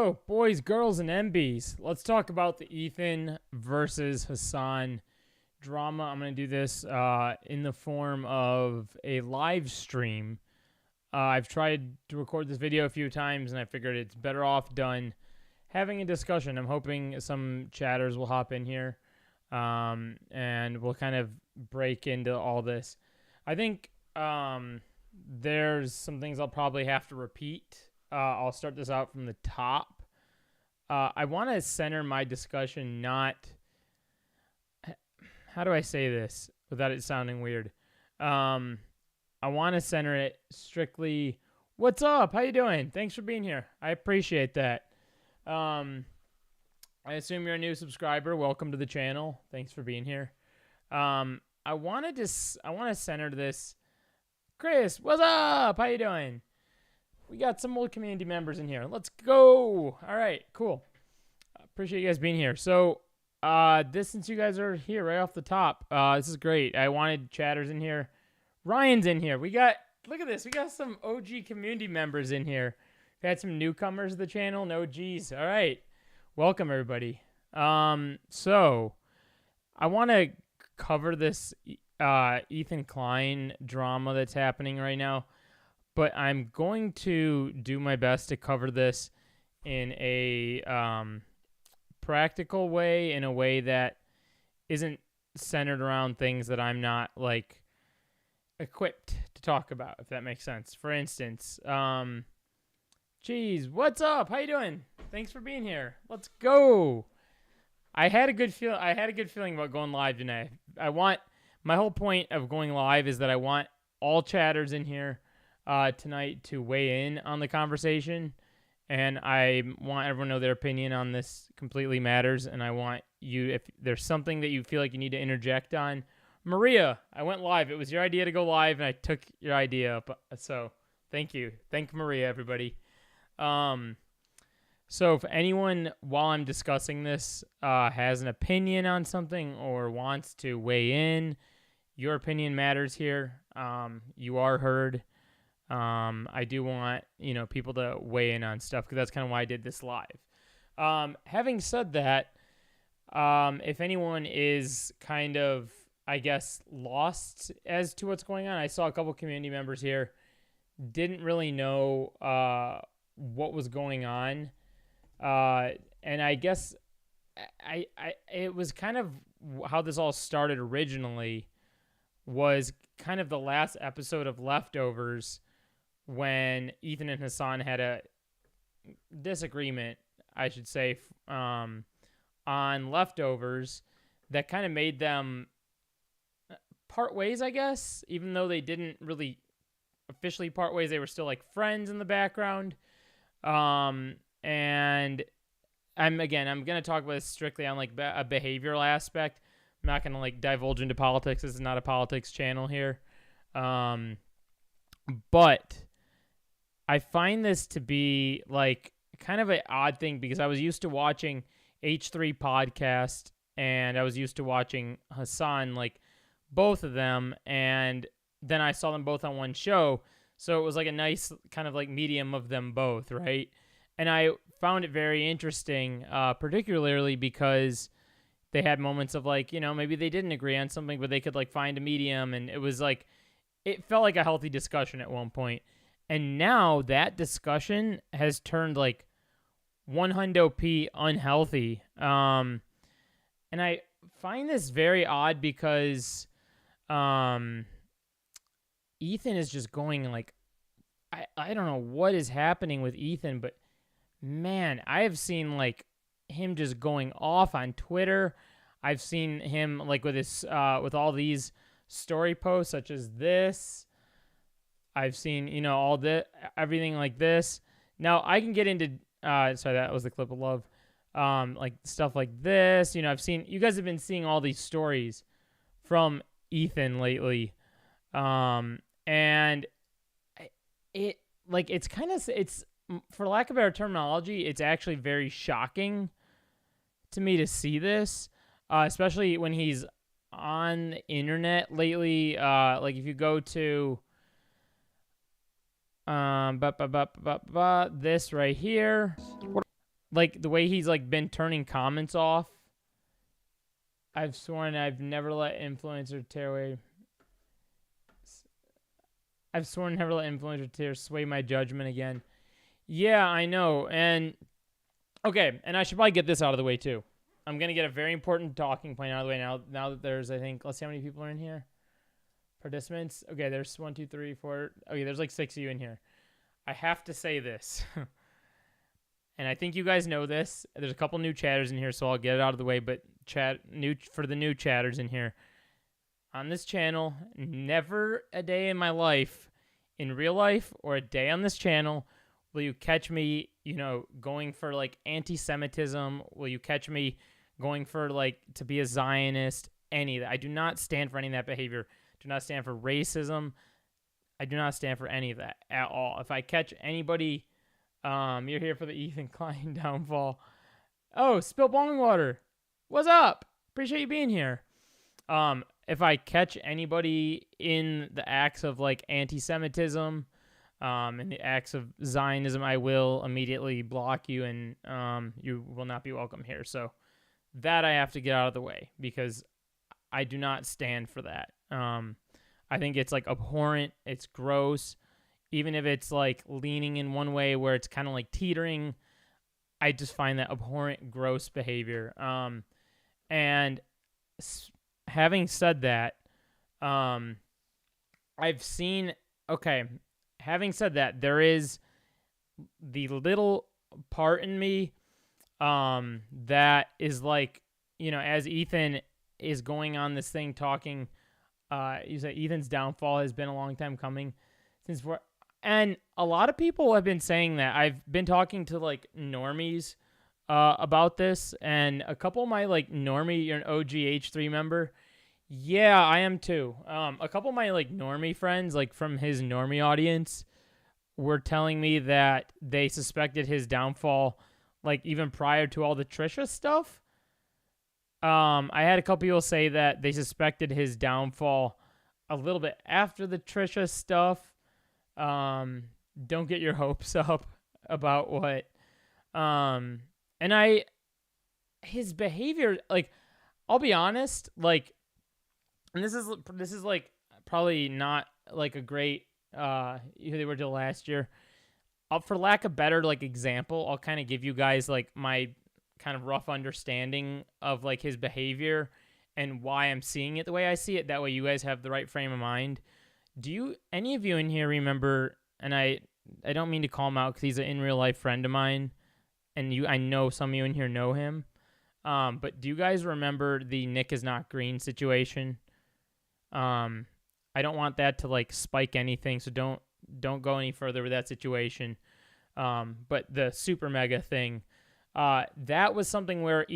Oh, boys, girls, and MBs. Let's talk about the Ethan versus Hasan drama. I'm going to do this in the form of a live stream. I've tried to record this video a few times, and I figured it's better off done having a discussion. I'm hoping some chatters will hop in here, and we'll kind of break into all this. I think there's some things I'll probably have to repeat. I'll start this out from the top. I want to center my discussion not... How do I say this without it sounding weird? I want to center it strictly... What's up? How you doing? Thanks for being here. I appreciate that. I assume you're a new subscriber. Welcome to the channel. Thanks for being here. I want to center this. Chris, what's up? How you doing? We got some old community members in here. Let's go. All right, cool. Appreciate you guys being here. So, since you guys are here right off the top, this is great. I wanted chatters in here. Ryan's in here. Look at this. We got some OG community members in here. We had some newcomers to the channel and OGs. All right. Welcome, everybody. So, I want to cover this Ethan Klein drama that's happening right now. But I'm going to do my best to cover this in a practical way, in a way that isn't centered around things that I'm not, like, equipped to talk about, if that makes sense. For instance, geez, what's up? How you doing? Thanks for being here. Let's go. I had a good feeling about going live tonight. My whole point of going live is that I want all chatters in here tonight to weigh in on the conversation, and I want everyone to know their opinion on this completely matters, and I want you, if there's something that you feel like you need to interject on. Maria, I went live. It was your idea to go live, and I took your idea up, so thank you. Thank Maria, everybody. So if anyone, while I'm discussing this, has an opinion on something or wants to weigh in, your opinion matters here. You are heard. I do want, people to weigh in on stuff because that's kind of why I did this live. Having said that, if anyone is kind of, I guess, lost as to what's going on, I saw a couple community members here, didn't really know what was going on. And I guess it was kind of how this all started originally was kind of the last episode of Leftovers, when Ethan and Hasan had a disagreement, I should say, on Leftovers that kind of made them part ways, I guess. Even though they didn't really officially part ways, they were still like friends in the background. And I'm going to talk about this strictly on like a behavioral aspect. I'm not going to like divulge into politics. This is not a politics channel here. But I find this to be like kind of an odd thing because I was used to watching H3 podcast and I was used to watching Hasan, like both of them. And then I saw them both on one show. So it was like a nice kind of like medium of them both, right? And I found it very interesting, particularly because they had moments of like, maybe they didn't agree on something, but they could like find a medium. And it was like, it felt like a healthy discussion at one point. And now that discussion has turned like 100p unhealthy. And I find this very odd because Ethan is just going like, I don't know what is happening with Ethan, but man, I have seen like him just going off on Twitter. I've seen him like with his with all these story posts such as this. I've seen, all everything like this. Now I can get into sorry, that was the clip of love. Like stuff like this. I've seen, you guys have been seeing all these stories from Ethan lately. And it's for lack of better terminology, it's actually very shocking to me to see this, especially when he's on the internet lately. Like if you go to this right here. like the way he's like been turning comments off. I've sworn I've never let influencer tear away. I've sworn never let influencer tear sway my judgment again. Yeah, I know. And okay, and I should probably get this out of the way too. I'm gonna get a very important talking point out of the way now. Now that there's, I think, let's see how many people are in here. Participants. Okay, there's 1, 2, 3, 4. Okay, there's like 6 of you in here. I have to say this, and I think you guys know this. There's a couple new chatters in here, so I'll get it out of the way. But for the new chatters in here, on this channel, never a day in my life, in real life, or a day on this channel, will you catch me, going for like anti-Semitism? Will you catch me going for like to be a Zionist? Any of that. I do not stand for any of that behavior. Do not stand for racism. I do not stand for any of that at all. If I catch anybody, you're here for the Ethan Klein downfall. Oh, Spill Boiling Water. What's up? Appreciate you being here. If I catch anybody in the acts of like anti-Semitism, in the acts of Zionism, I will immediately block you, and you will not be welcome here. So that I have to get out of the way because I do not stand for that. I think it's like abhorrent. It's gross. Even if it's like leaning in one way where it's kind of like teetering, I just find that abhorrent, gross behavior. And having said that, I've seen, okay, having said that, there is the little part in me that is like, as Ethan is going on this thing talking, you say Ethan's downfall has been a long time coming and a lot of people have been saying that. I've been talking to like normies about this, and a couple of my like normie, you're an OG H3 member. Yeah, I am too. A couple of my like normie friends, like from his normie audience, were telling me that they suspected his downfall, like even prior to all the Trisha stuff. I had a couple people say that they suspected his downfall a little bit after the Trisha stuff. Don't get your hopes up about what. His behavior, like, I'll be honest, like, and this is like probably not like a great who they were till last year. For lack of better like example, I'll kind of give you guys like my kind of rough understanding of like his behavior and why I'm seeing it the way I see it. That way you guys have the right frame of mind. Do any of you in here remember, and I don't mean to call him out because he's an in real life friend of mine, and I know some of you in here know him, but do you guys remember the Nick is not green situation? I don't want that to like spike anything, so don't go any further with that situation. But the super mega thing, that was something where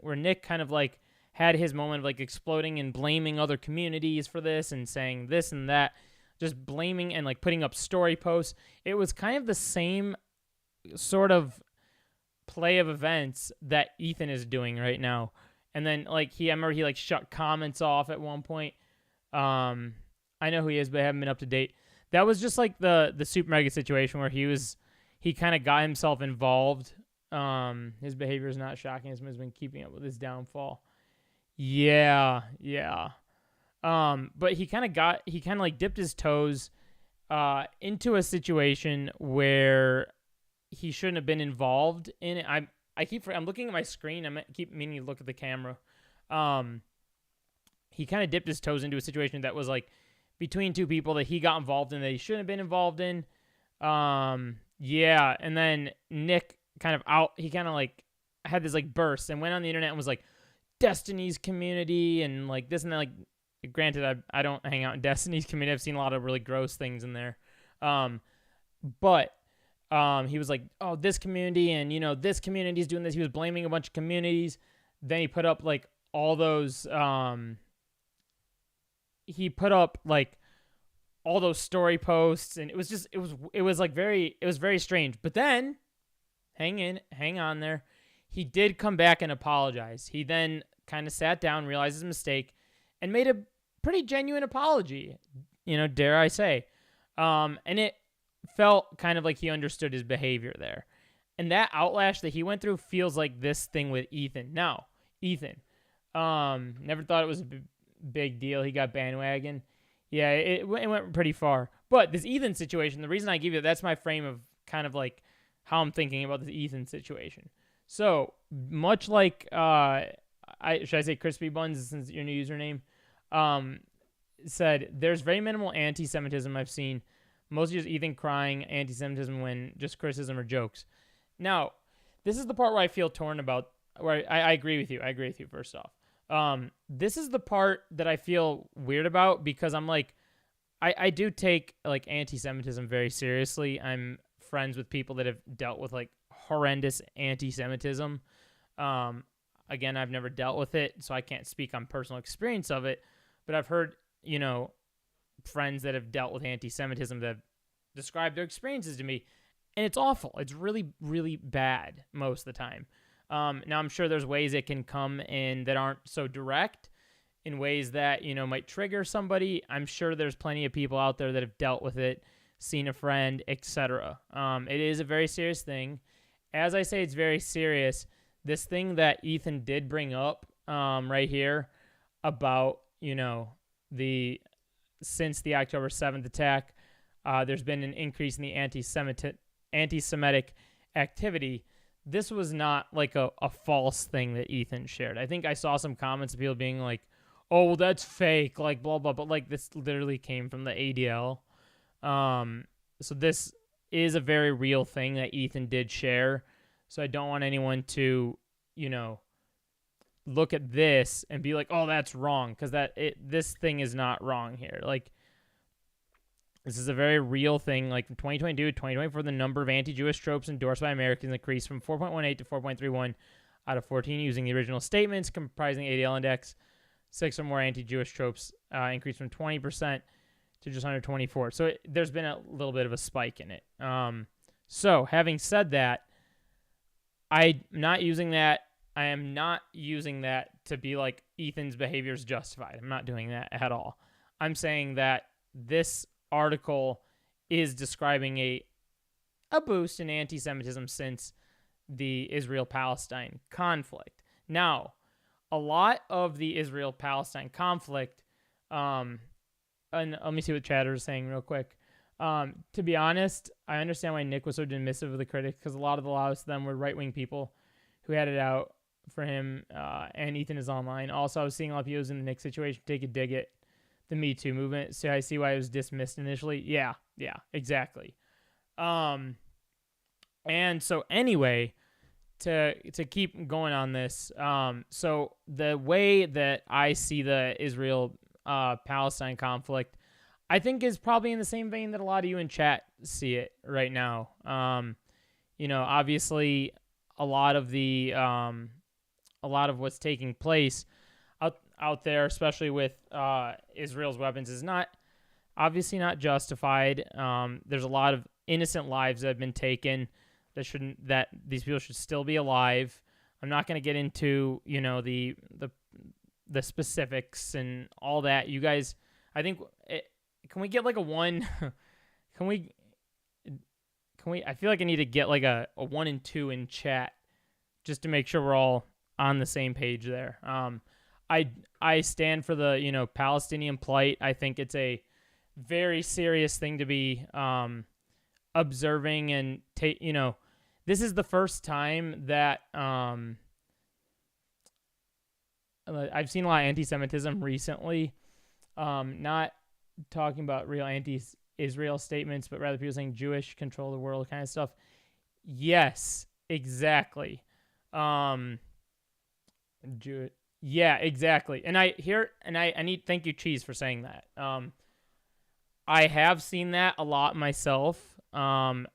where Nick kind of like had his moment of like exploding and blaming other communities for this and saying this and that, just blaming and like putting up story posts. It was kind of the same sort of play of events that Ethan is doing right now. And then like I remember he like shut comments off at one point. I know who he is, but I haven't been up to date. That was just like the super mega situation where he kind of got himself involved. His behavior is not shocking. He's been keeping up with his downfall. Yeah. But he kind of like dipped his toes into a situation where he shouldn't have been involved in it. I'm looking at my screen. I keep meaning to look at the camera. He kind of dipped his toes into a situation that was like between two people that he got involved in that he shouldn't have been involved in. Yeah, and then Nick he kind of like had this like burst and went on the internet and was like, Destiny's community and like this and that. Like, granted, I don't hang out in Destiny's community. I've seen a lot of really gross things in there. But he was like, oh, this community and, this community is doing this. He was blaming a bunch of communities. Then he put up like all those, he put up like all those story posts, and it was very strange. But then hang on there. He did come back and apologize. He then kind of sat down, realized his mistake, and made a pretty genuine apology, dare I say. And it felt kind of like he understood his behavior there. And that outlash that he went through feels like this thing with Ethan. Now, Ethan, never thought it was a big deal. He got bandwagon. Yeah, it went pretty far. But this Ethan situation, the reason I give you that's my frame of kind of like how I'm thinking about this Ethan situation. So much like should I say Crispy Buns since your new username, said there's very minimal anti-Semitism I've seen. Mostly just Ethan crying anti-Semitism when just criticism or jokes. Now, this is the part where I feel torn about. Where I agree with you. I agree with you. First off, this is the part that I feel weird about because I'm like, I do take like anti-Semitism very seriously. I'm friends with people that have dealt with like horrendous anti-Semitism. Again, I've never dealt with it, so I can't speak on personal experience of it. But I've heard, friends that have dealt with anti-Semitism that have described their experiences to me, and it's awful. It's really, really bad most of the time. Now, I'm sure there's ways it can come in that aren't so direct, in ways that, might trigger somebody. I'm sure there's plenty of people out there that have dealt with it, seen a friend, etc. It is a very serious thing. As I say, it's very serious. This thing that Ethan did bring up right here about, since the October 7th attack, there's been an increase in the anti-Semitic activity. This was not like a false thing that Ethan shared. I think I saw some comments of people being like, oh, well, that's fake, like blah, blah, but like this literally came from the ADL. So this is a very real thing that Ethan did share. So I don't want anyone to, look at this and be like, oh, that's wrong, because this thing is not wrong here. Like, this is a very real thing. Like from 2022 to 2024, the number of anti-Jewish tropes endorsed by Americans increased from 4.18 to 4.31 out of 14 using the original statements comprising ADL index. 6 or more anti-Jewish tropes increased from 20% to just under 24. So there's been a little bit of a spike in it. So having said that, I'm not using that. I am not using that to be like Ethan's behavior is justified. I'm not doing that at all. I'm saying that this article is describing a boost in anti-Semitism since the Israel-Palestine conflict. Now, a lot of the Israel-Palestine conflict, and let me see what chatter is saying real quick. To be honest, I understand why Nick was so dismissive of the critics, because a lot of them were right-wing people who had it out for him, and Ethan is online. Also, I was seeing a lot of videos in the Nick situation take a dig at the Me Too movement, so I see why it was dismissed initially. Yeah, exactly. And so anyway, to keep going on this, so the way that I see the Israel-Palestine conflict, I think is probably in the same vein that a lot of you in chat see it right now. Obviously, a lot of what's taking place out there, especially with Israel's weapons, is obviously not justified. There's a lot of innocent lives that have been taken that these people should still be alive. I'm not going to get into the specifics and all that. You guys, I think, can we get like a one? Can we? I feel like I need to get like a 1 and 2 in chat just to make sure we're all on the same page there. I stand for the Palestinian plight. I think it's a very serious thing to be observing and take. This is the first time that I've seen a lot of anti-Semitism recently. Not talking about real anti-Israel statements, but rather people saying Jewish control the world kind of stuff. Yes, exactly. Yeah, exactly. And I need thank you, Cheese, for saying that. I have seen that a lot myself on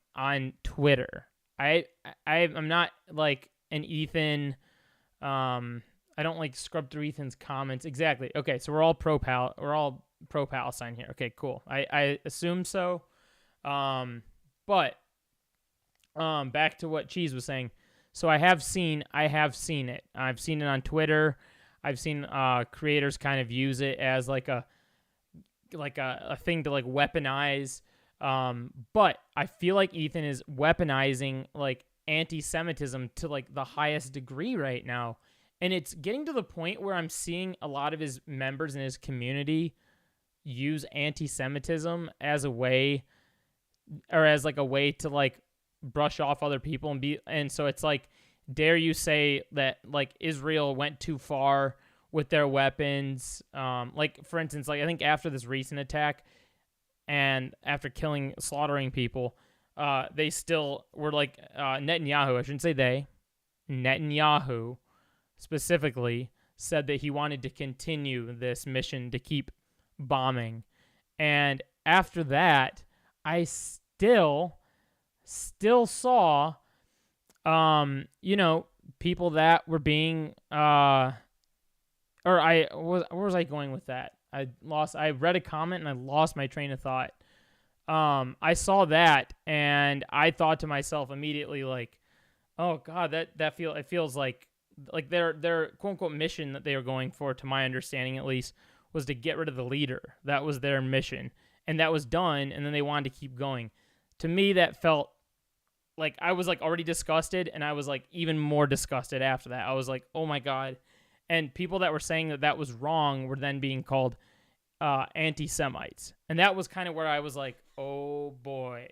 Twitter. I'm not like an Ethan. I don't like scrub through Ethan's comments. Exactly. Okay, so we're all pro-Palestine here. Okay, cool. I assume so. But back to what Cheese was saying. So I have seen it. I've seen it on Twitter. I've seen creators kind of use it as like a thing to like weaponize. But I feel like Ethan is weaponizing like anti-Semitism to like the highest degree right now. And it's getting to the point where I'm seeing a lot of his members in his community use anti-Semitism as a way, or as like a way to like brush off other people and so it's like, dare you say that like Israel went too far with their weapons? Like for instance, like I think after this recent attack and after slaughtering people, they still were like Netanyahu, I shouldn't say they, Netanyahu specifically said that he wanted to continue this mission to keep bombing. And after that, I still saw, people that were being, where was I going with that? I read a comment and I lost my train of thought. I saw that and I thought to myself immediately, like, oh God, it feels like their quote unquote mission that they were going for, to my understanding at least, was to get rid of the leader. That was their mission. And that was done, and then they wanted to keep going. To me, that felt like I was like already disgusted, and I was like even more disgusted after that. I was like, oh my God. And people that were saying that was wrong were then being called anti-Semites. And that was kind of where I was like, oh boy.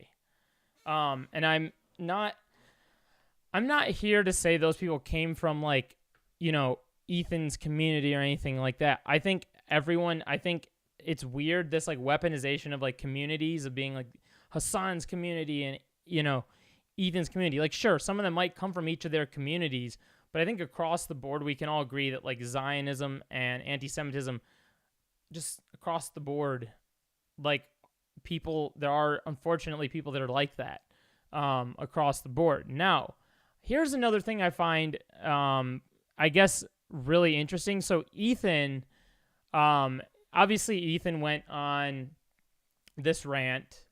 And I'm not here to say those people came from like, Ethan's community or anything like that. I think it's weird, this like weaponization of like communities, of being like Hasan's community and, Ethan's community. Like, sure, some of them might come from each of their communities, but I think across the board, we can all agree that like Zionism and anti-Semitism, just across the board, like there are unfortunately people that are like that across the board. Now, here's another thing I find, I guess, really interesting. So Ethan, obviously Ethan went on this rant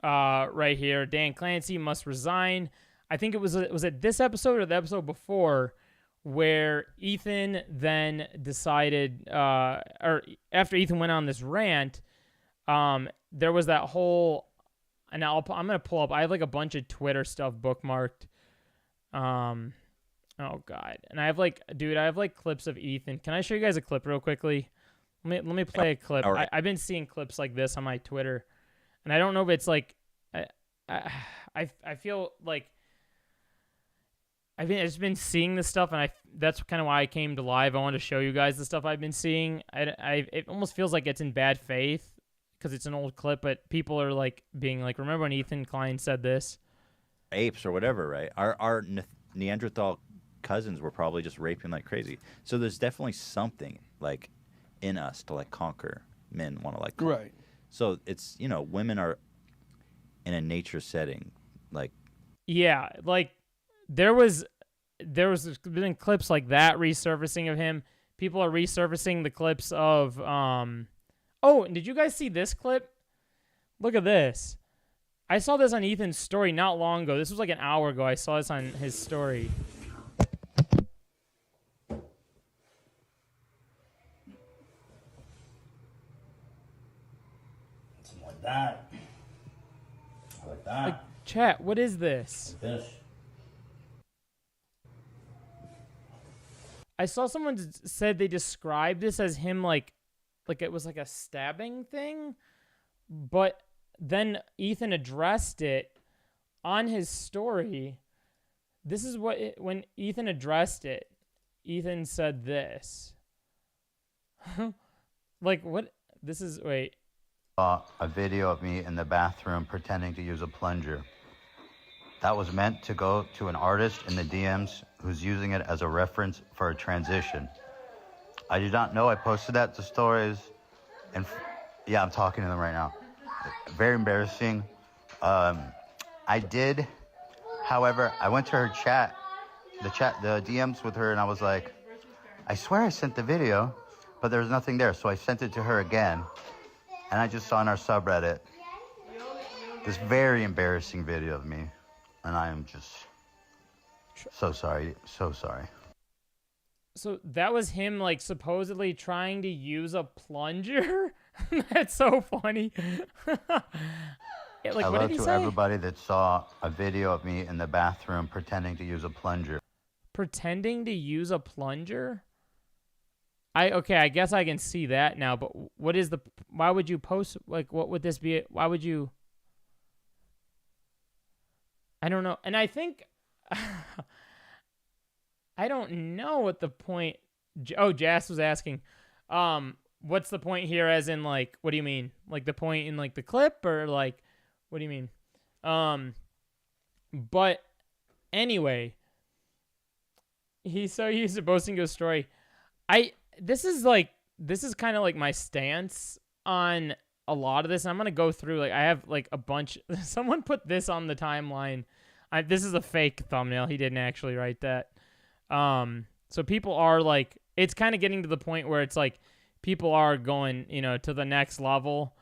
right here. Dan Clancy must resign. I think was it this episode or the episode before, where Ethan then decided, or after Ethan went on this rant, there was that whole, and I'm going to pull up, I have like a bunch of Twitter stuff bookmarked. Oh God. And I have like clips of Ethan. Can I show you guys a clip real quickly? Let me play a clip. All right. I've been seeing clips like this on my Twitter, and I don't know if it's like, I feel like I've just been seeing this stuff, and that's kind of why I came to live. I wanted to show you guys the stuff I've been seeing. It almost feels like it's in bad faith because it's an old clip, but people are like being like, remember when Ethan Klein said this? Apes or whatever, right? Our Neanderthal cousins were probably just raping like crazy. So there's definitely something like in us to like conquer. Men want to like conquer. Right. So it's, women are in a nature setting, like, yeah, like there was been clips like that resurfacing of him. People are resurfacing the clips of oh, did you guys see this clip? Look at this. I saw this on Ethan's story not long ago. This was like an hour ago. I saw this on his story. Something like that. Like that. Like, chat, what is this? Like this. I saw someone said they described this as him like it was like a stabbing thing, but then Ethan addressed it on his story. This is when Ethan addressed it, Ethan said this. Like, what? This is, wait. A video of me in the bathroom pretending to use a plunger. That was meant to go to an artist in the DMs who's using it as a reference for a transition. I did not know I posted that to stories. And yeah, I'm talking to them right now. Very embarrassing. I did, however, I went to her chat, the DMs with her, and I was like, I swear I sent the video, but there was nothing there. So I sent it to her again. And I just saw in our subreddit this very embarrassing video of me. And I am just so sorry. So sorry. So that was him, like, supposedly trying to use a plunger? That's so funny. Like, what Hello did he to say? everybody that saw a video of me in the bathroom pretending to use a plunger. Pretending to use a plunger? I guess I can see that now, but what is the why would you post, like, what would this be? Why would you? I don't know. And I think I don't know what the point. Oh, Jas was asking, what's the point here? As in, like, what do you mean? Like the point in like the clip, or like, what do you mean? But anyway, he's so used to posting a story. This is kind of like my stance on a lot of this. I'm gonna go through, like, I have like a bunch. Someone put this on the timeline. This is a fake thumbnail. He didn't actually write that. So people are like, it's kind of getting to the point where it's like people are going, to the next level,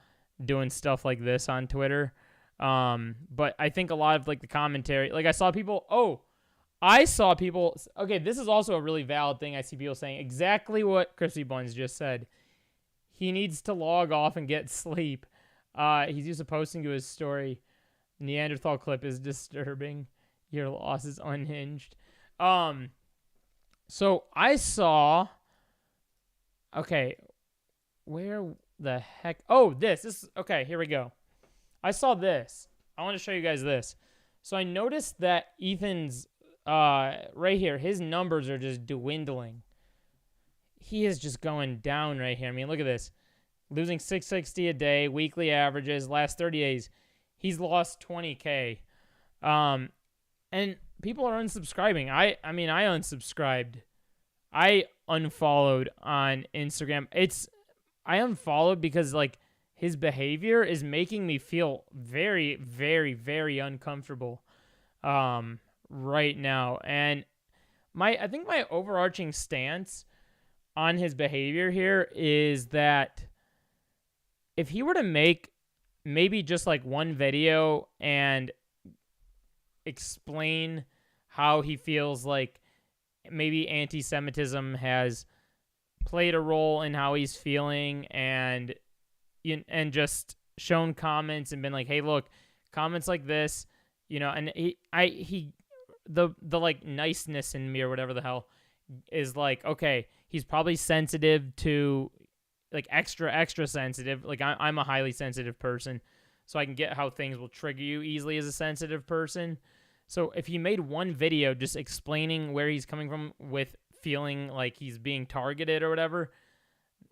doing stuff like this on Twitter. But I think a lot of like the commentary, like I saw people, okay, this is also a really valid thing. I see people saying exactly what Crispy Buns just said. He needs to log off and get sleep. He's used to posting to his story. Neanderthal clip is disturbing. Your loss is unhinged. So I saw, okay, where the heck? Oh, okay, here we go. I saw this. I want to show you guys this. So I noticed that Ethan's, right here, his numbers are just dwindling. He is just going down right here. I mean, look at this. Losing 660 a day, weekly averages, last 30 days. He's lost 20K. And people are unsubscribing. I mean, I unsubscribed. I unfollowed on Instagram. I unfollowed because, like, his behavior is making me feel very, very, very uncomfortable right now. And I think my overarching stance on his behavior here is that if he were to make maybe just like one video and explain how he feels like maybe anti-Semitism has played a role in how he's feeling, and just shown comments and been like, hey, look, comments like this, and the like niceness in me or whatever the hell is like, okay, he's probably sensitive to, like, extra sensitive. Like, I'm a highly sensitive person, so I can get how things will trigger you easily as a sensitive person. So if he made one video just explaining where he's coming from with feeling like he's being targeted or whatever,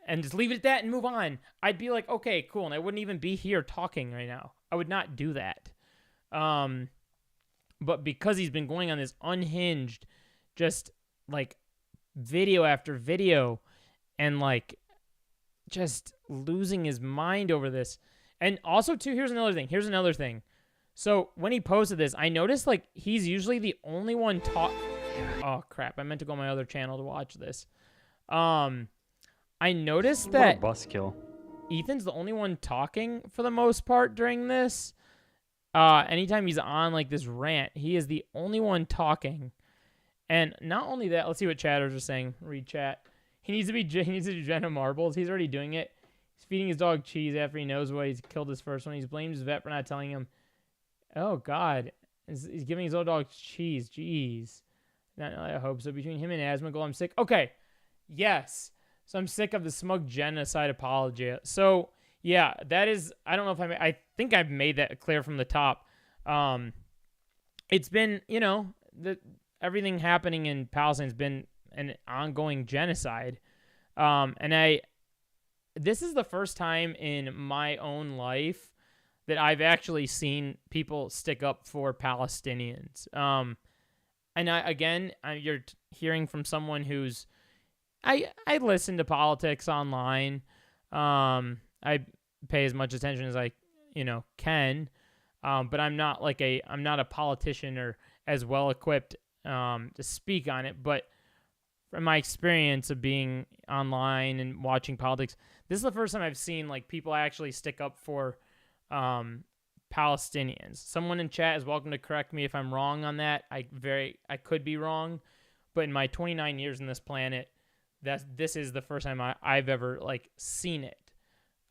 and just leave it at that and move on, I'd be like, okay, cool, and I wouldn't even be here talking right now. I would not do that. But because he's been going on this unhinged, just like video after video, and like just losing his mind over this. And also, too, here's another thing. So when he posted this, I noticed, like, he's usually the only one Oh, crap. I meant to go on my other channel to watch this. I noticed that what a buzzkill. Ethan's the only one talking for the most part during this. Anytime he's on, like, this rant, he is the only one talking. And not only that, let's see what chatters are saying. Read chat. He needs to do Jenna Marbles. He's already doing it. He's feeding his dog cheese after he knows why he's killed his first one. He's blamed his vet for not telling him. Oh, God. He's giving his old dog cheese. Jeez. I hope so. Between him and Asmongold, I'm sick. Okay. Yes. So I'm sick of the smug genocide apology. So, yeah, that is, I don't know if I think I've made that clear from the top. It's been, everything happening in Palestine has been an ongoing genocide. And this is the first time in my own life that I've actually seen people stick up for Palestinians. And you're hearing from someone who's, I listen to politics online. I pay as much attention as I, can. But I'm not a politician or as well equipped to speak on it. But from my experience of being online and watching politics, this is the first time I've seen, like, people actually stick up for Palestinians. Someone in chat is welcome to correct me if I'm wrong on that. I could be wrong, but in my 29 years on this planet, this is the first time I've ever, like, seen it.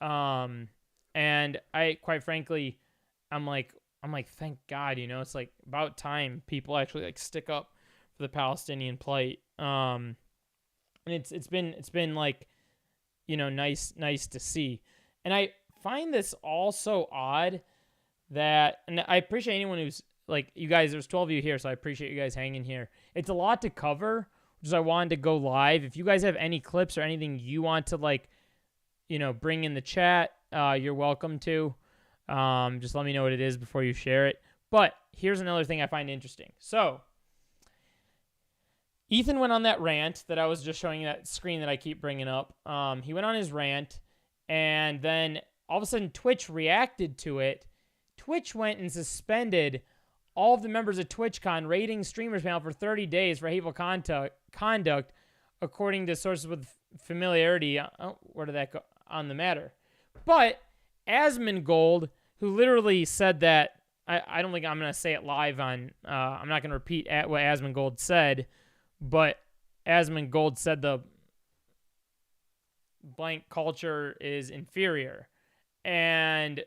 And I, quite frankly, I'm like, thank God, it's like about time people actually like stick up for the Palestinian plight. And it's been like, nice to see. And I find this all so odd that, and I appreciate anyone who's like, you guys, there's 12 of you here, so I appreciate you guys hanging here. It's a lot to cover, which is I wanted to go live. If you guys have any clips or anything you want to like, bring in the chat, you're welcome to. Just let me know what it is before you share it. But here's another thing I find interesting. So Ethan went on that rant that I was just showing you, that screen that I keep bringing up. He went on his rant, and then all of a sudden Twitch reacted to it. Twitch went and suspended all of the members of TwitchCon rating streamers panel for 30 days for hateful conduct, according to sources with familiarity. Where did that go on the matter? But Asmongold, who literally said that, I don't think I'm going to say it live on, I'm not going to repeat what Asmongold said, but Asmongold said the blank culture is inferior. And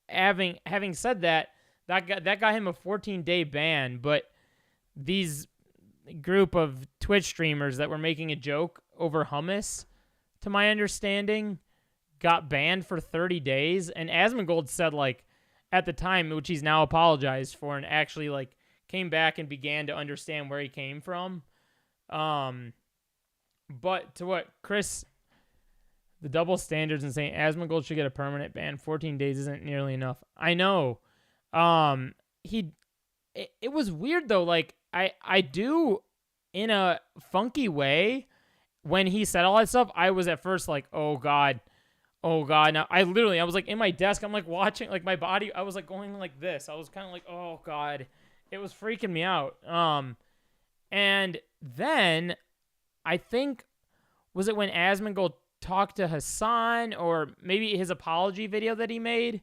having said that, that got him a 14-day ban, but these group of Twitch streamers that were making a joke over hummus, to my understanding, got banned for 30 days. And Asmongold said, like, at the time, which he's now apologized for and actually, like, came back and began to understand where he came from. But to what Chris, the double standards and saying Asmongold should get a permanent ban, 14 days isn't nearly enough. I know. It was weird though. Like I do in a funky way when he said all that stuff. I was at first like, oh God. Now I was like in my desk. I'm like watching like my body. I was like going like this. I was kind of like, oh God, it was freaking me out. And then I think, was it when Asmongold talked to Hasan, or maybe his apology video that he made?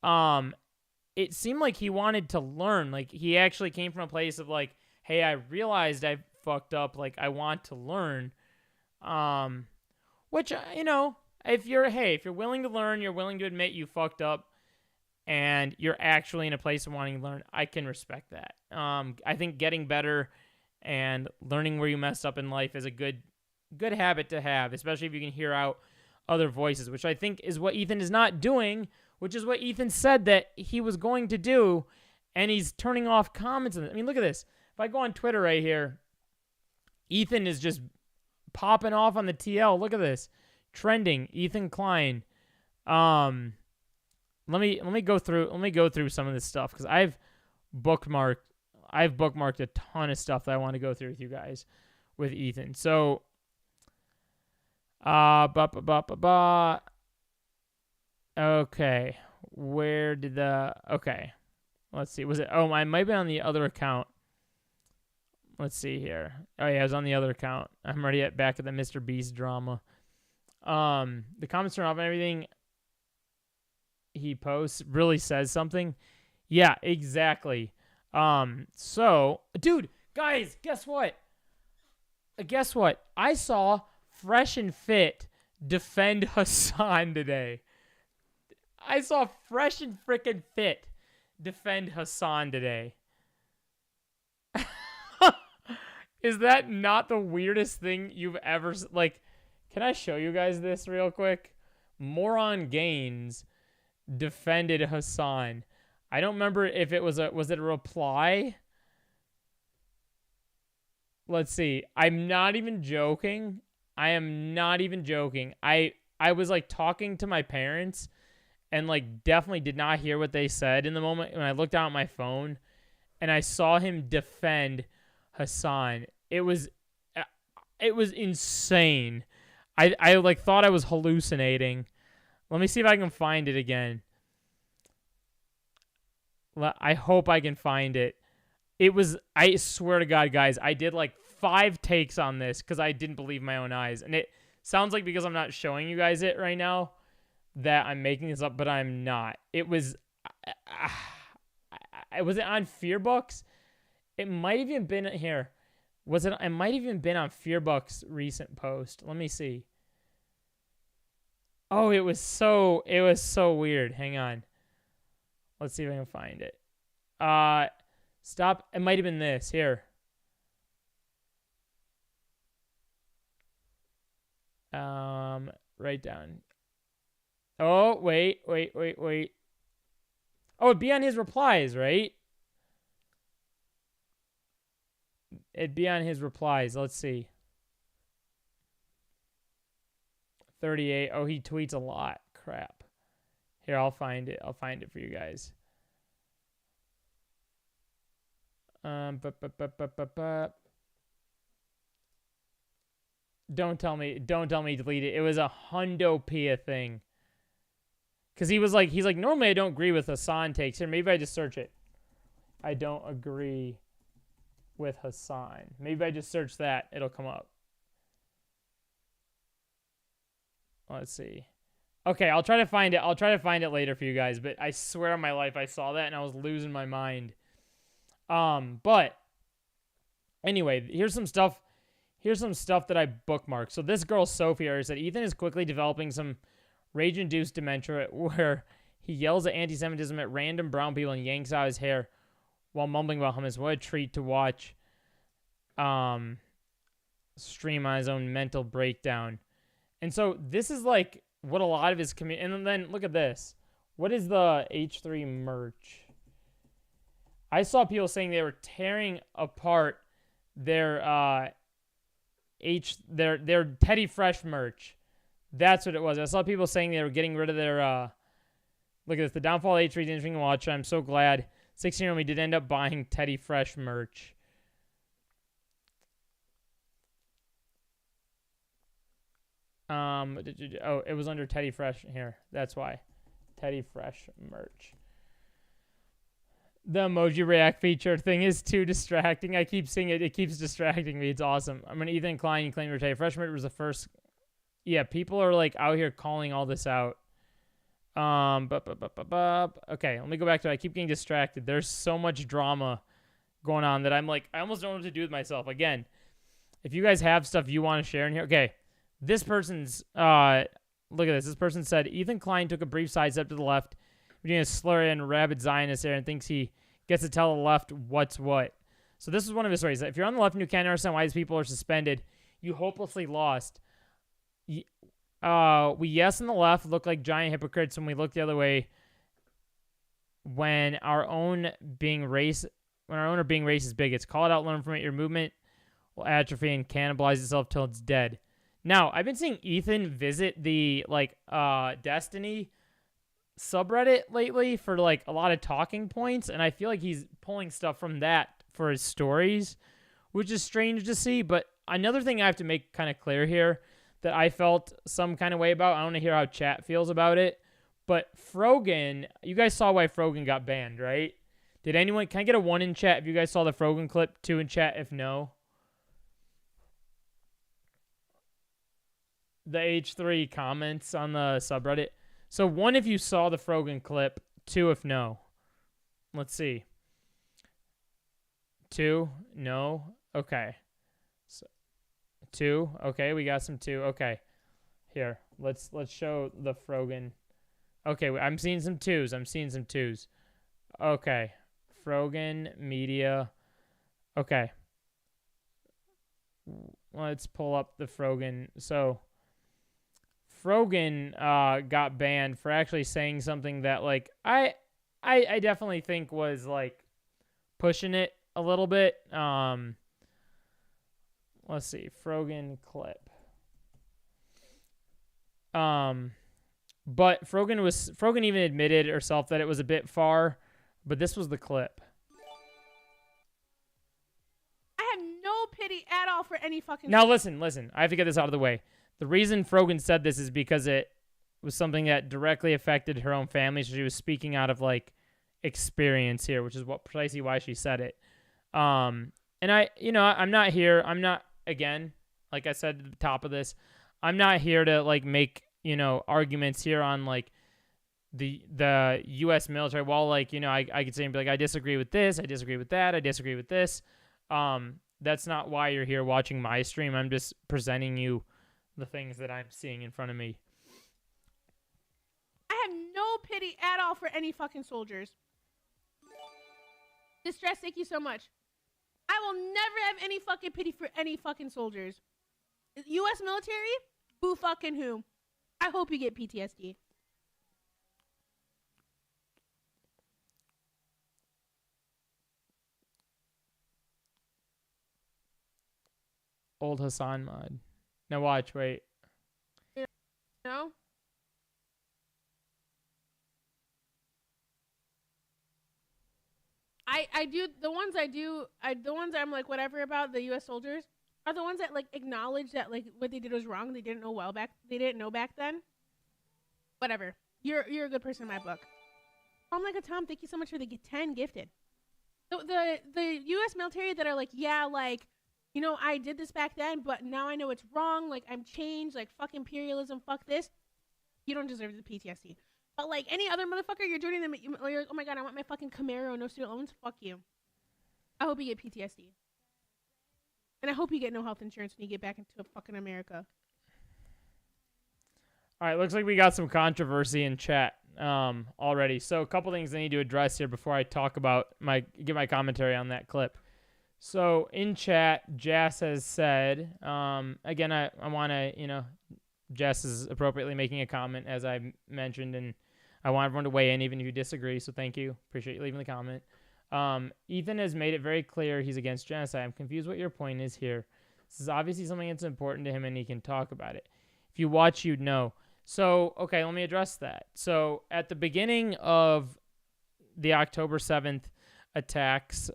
It seemed like he wanted to learn. Like, he actually came from a place of, like, hey, I realized I fucked up. Like, I want to learn. Which, if you're willing to learn, you're willing to admit you fucked up, and you're actually in a place of wanting to learn, I can respect that. I think getting better and learning where you messed up in life is a good habit to have, especially if you can hear out other voices, which I think is what Ethan is not doing, which is what Ethan said that he was going to do, and he's turning off comments. I mean, look at this. If I go on Twitter right here, Ethan is just popping off on the TL. Look at this. Trending, Ethan Klein. Let me go through some of this stuff, because I've bookmarked a ton of stuff that I want to go through with you guys with Ethan. So okay. Okay. Let's see. Was it? Oh, I might be on the other account. Let's see here. Oh yeah, I was on the other account. I'm already back at the Mr. Beast drama. The comments turn off and everything he posts really says something. Yeah, exactly. So, dude, guys, guess what? I saw Fresh and Fit defend Hasan today. I saw Fresh and Frickin' Fit defend Hasan today. Is that not the weirdest thing you've ever... Like, can I show you guys this real quick? Moron Gaines defended Hasan. I don't remember if it was it a reply? Let's see. I'm not even joking. I am not even joking. I was like talking to my parents and like definitely did not hear what they said in the moment when I looked down at my phone and I saw him defend Hasan. It was insane. I like thought I was hallucinating. Let me see if I can find it again. I hope I can find it. It was, I swear to God, guys, I did like 5 takes on this because I didn't believe my own eyes. And it sounds like because I'm not showing you guys it right now that I'm making this up, but I'm not. It was, was it on Fearbooks? It might have even been here. It might have even been on Fearbooks' recent post. Let me see. Oh, it was so weird. Hang on. Let's see if I can find it. Stop. It might have been this. Here. Right down. Oh, wait. Oh, it'd be on his replies, right? It'd be on his replies. Let's see. 38. Oh, he tweets a lot. Crap. Here, I'll find it. I'll find it for you guys. Don't tell me delete it. It was a hundo pia thing. Cause he's like, normally I don't agree with Hasan takes. Here, maybe I just search it. I don't agree with Hasan. Maybe I just search that. It'll come up. Let's see. Okay, I'll try to find it. I'll try to find it later for you guys. But I swear on my life, I saw that and I was losing my mind. But anyway, here's some stuff. Here's some stuff that I bookmarked. So this girl Sophie said Ethan is quickly developing some rage-induced dementia where he yells at anti-Semitism at random brown people and yanks out his hair while mumbling about hummus. What a treat to watch. Stream on his own mental breakdown. And so this is like what a lot of his community. And then look at this. What is the H3 merch? I saw people saying they were tearing apart their their Teddy Fresh merch. That's what it was. I saw people saying they were getting rid of their look at this. The downfall of H3 is interesting to watch. I'm so glad 16-year-old me did end up buying Teddy Fresh merch. Oh, it was under Teddy Fresh here. That's why. Teddy Fresh merch. The emoji react feature thing is too distracting. I keep seeing it. It keeps distracting me. It's awesome. I'm an Ethan Klein. You claim your Teddy Fresh merch was the first. Yeah, people are like out here calling all this out. Okay, let me go back to it. I keep getting distracted. There's so much drama going on that I'm like, I almost don't know what to do with myself. Again, if you guys have stuff you want to share in here, okay. This person's look at this. This person said Ethan Klein took a brief sidestep to the left between a slur and rabid Zionist there and thinks he gets to tell the left what's what. So this is one of his stories. If you're on the left and you can't understand why these people are suspended, you hopelessly lost. We yes on the left look like giant hypocrites when we look the other way. When our own being racist bigots, call it out, learn from it. Your movement will atrophy and cannibalize itself till it's dead. Now, I've been seeing Ethan visit the Destiny subreddit lately for like a lot of talking points, and I feel like he's pulling stuff from that for his stories, which is strange to see. But another thing I have to make kind of clear here that I felt some kind of way about, I want to hear how chat feels about it, but Frogan, you guys saw why Frogan got banned, right? Did anyone, can I get a 1 in chat if you guys saw the Frogan clip, 2 in chat if no? The H3 comments on the subreddit. So 1 if you saw the Frogan clip, 2 if no. Let's see. 2, no. Okay. So 2, okay, we got some 2. Okay. Here, let's show the Frogan. Okay, I'm seeing some 2s. Okay. Frogan media. Okay. Let's pull up the Frogan. So Frogan got banned for actually saying something that like I definitely think was like pushing it a little bit. Let's see, Frogan clip. But Frogan even admitted herself that it was a bit far, but this was the clip. I have no pity at all for any fucking. Now listen. I have to get this out of the way. The reason Frogan said this is because it was something that directly affected her own family. So she was speaking out of like experience here, which is precisely why she said it. And I'm not here. I'm not, again, like I said at the top of this, I'm not here to like make, arguments here on like the U.S. military. While like, I could say and be like, I disagree with this. I disagree with that. I disagree with this. That's not why you're here watching my stream. I'm just presenting you the things that I'm seeing in front of me. I have no pity at all for any fucking soldiers. Distress, thank you so much. I will never have any fucking pity for any fucking soldiers. U.S. military? Who fucking who? I hope you get PTSD. Old Hasan mod. Now watch, wait. No? I do the ones the ones I'm like whatever about the U.S. soldiers are the ones that like acknowledge that like what they did was wrong. They didn't know back then. Whatever. You're a good person in my book. I'm like a Tom. Thank you so much for the 10 gifted. The U.S. military that are like, yeah, like, you know, I did this back then, but now I know it's wrong. Like, I'm changed. Like, fuck imperialism. Fuck this. You don't deserve the PTSD. But like any other motherfucker, you're joining them. You're like, oh my god, I want my fucking Camaro, no student loans. Fuck you. I hope you get PTSD. And I hope you get no health insurance when you get back into fucking America. All right, looks like we got some controversy in chat already. So a couple things I need to address here before I talk about give my commentary on that clip. So in chat, Jess has said, again, I want to, Jess is appropriately making a comment, as I mentioned, and I want everyone to weigh in, even if you disagree, so thank you. Appreciate you leaving the comment. Ethan has made it very clear he's against genocide. I'm confused what your point is here. This is obviously something that's important to him, and he can talk about it. If you watch, you'd know. So, okay, let me address that. So, at the beginning of the October 7th attacks,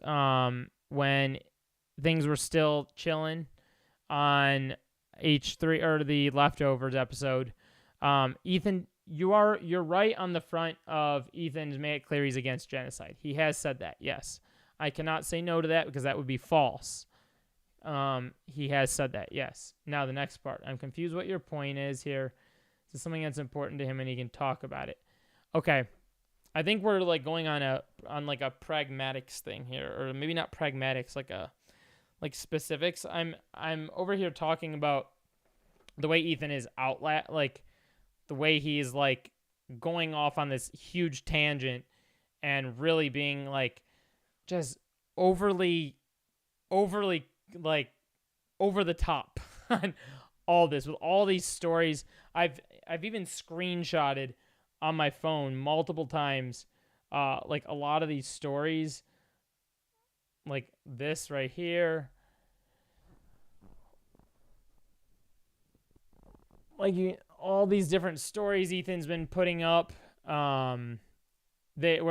when things were still chilling on H3 or the Leftovers episode, Ethan, you're right on the front of Ethan's made it clear he's against genocide. He has said that, yes. I cannot say no to that because that would be false. He has said that, yes. Now the next part. I'm confused what your point is here. This is something that's important to him and he can talk about it. Okay. I think we're like going on a pragmatics thing here, or maybe not pragmatics, like specifics. I'm over here talking about the way Ethan is like the way he's like going off on this huge tangent and really being like just overly like over the top on all this with all these stories. I've even screenshotted on my phone multiple times like a lot of these stories, like this right here, like all these different stories Ethan's been putting up, where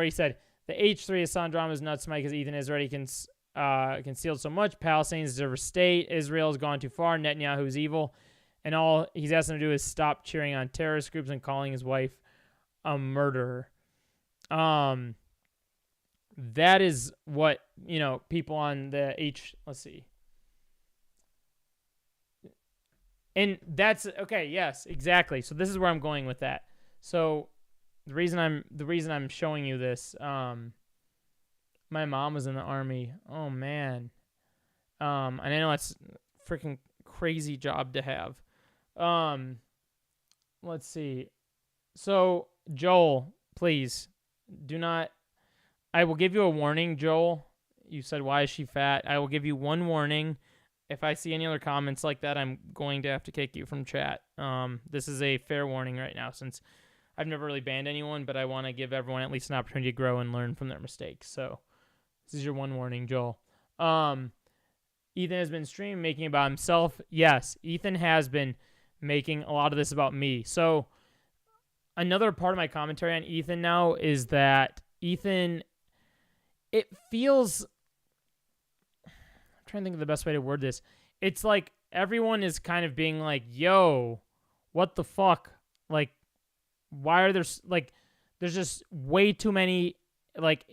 he said the H3 Hasan drama is nuts, Mike, because Ethan has already concealed so much. Palestinians deserve a state. Israel has gone too far. Netanyahu's evil, and all he's asked them to do is stop cheering on terrorist groups and calling his wife a murderer. That is what, people on the let's see. And that's okay. Yes, exactly. So this is where I'm going with that. So the reason I'm showing you this, my mom was in the Army. Oh man. And I know it's a freaking crazy job to have. Let's see. So Joel, please do not. I will give you a warning, Joel. You said, why is she fat? I will give you one warning. If I see any other comments like that, I'm going to have to kick you from chat. This is a fair warning right now, since I've never really banned anyone, but I want to give everyone at least an opportunity to grow and learn from their mistakes. So this is your one warning, Joel. Ethan has been streaming, making about himself. Yes, Ethan has been making a lot of this about me. So another part of my commentary on Ethan now is that Ethan, it feels, I'm trying to think of the best way to word this. It's like everyone is kind of being like, yo, what the fuck? Like, why are there, like, there's just way too many, like,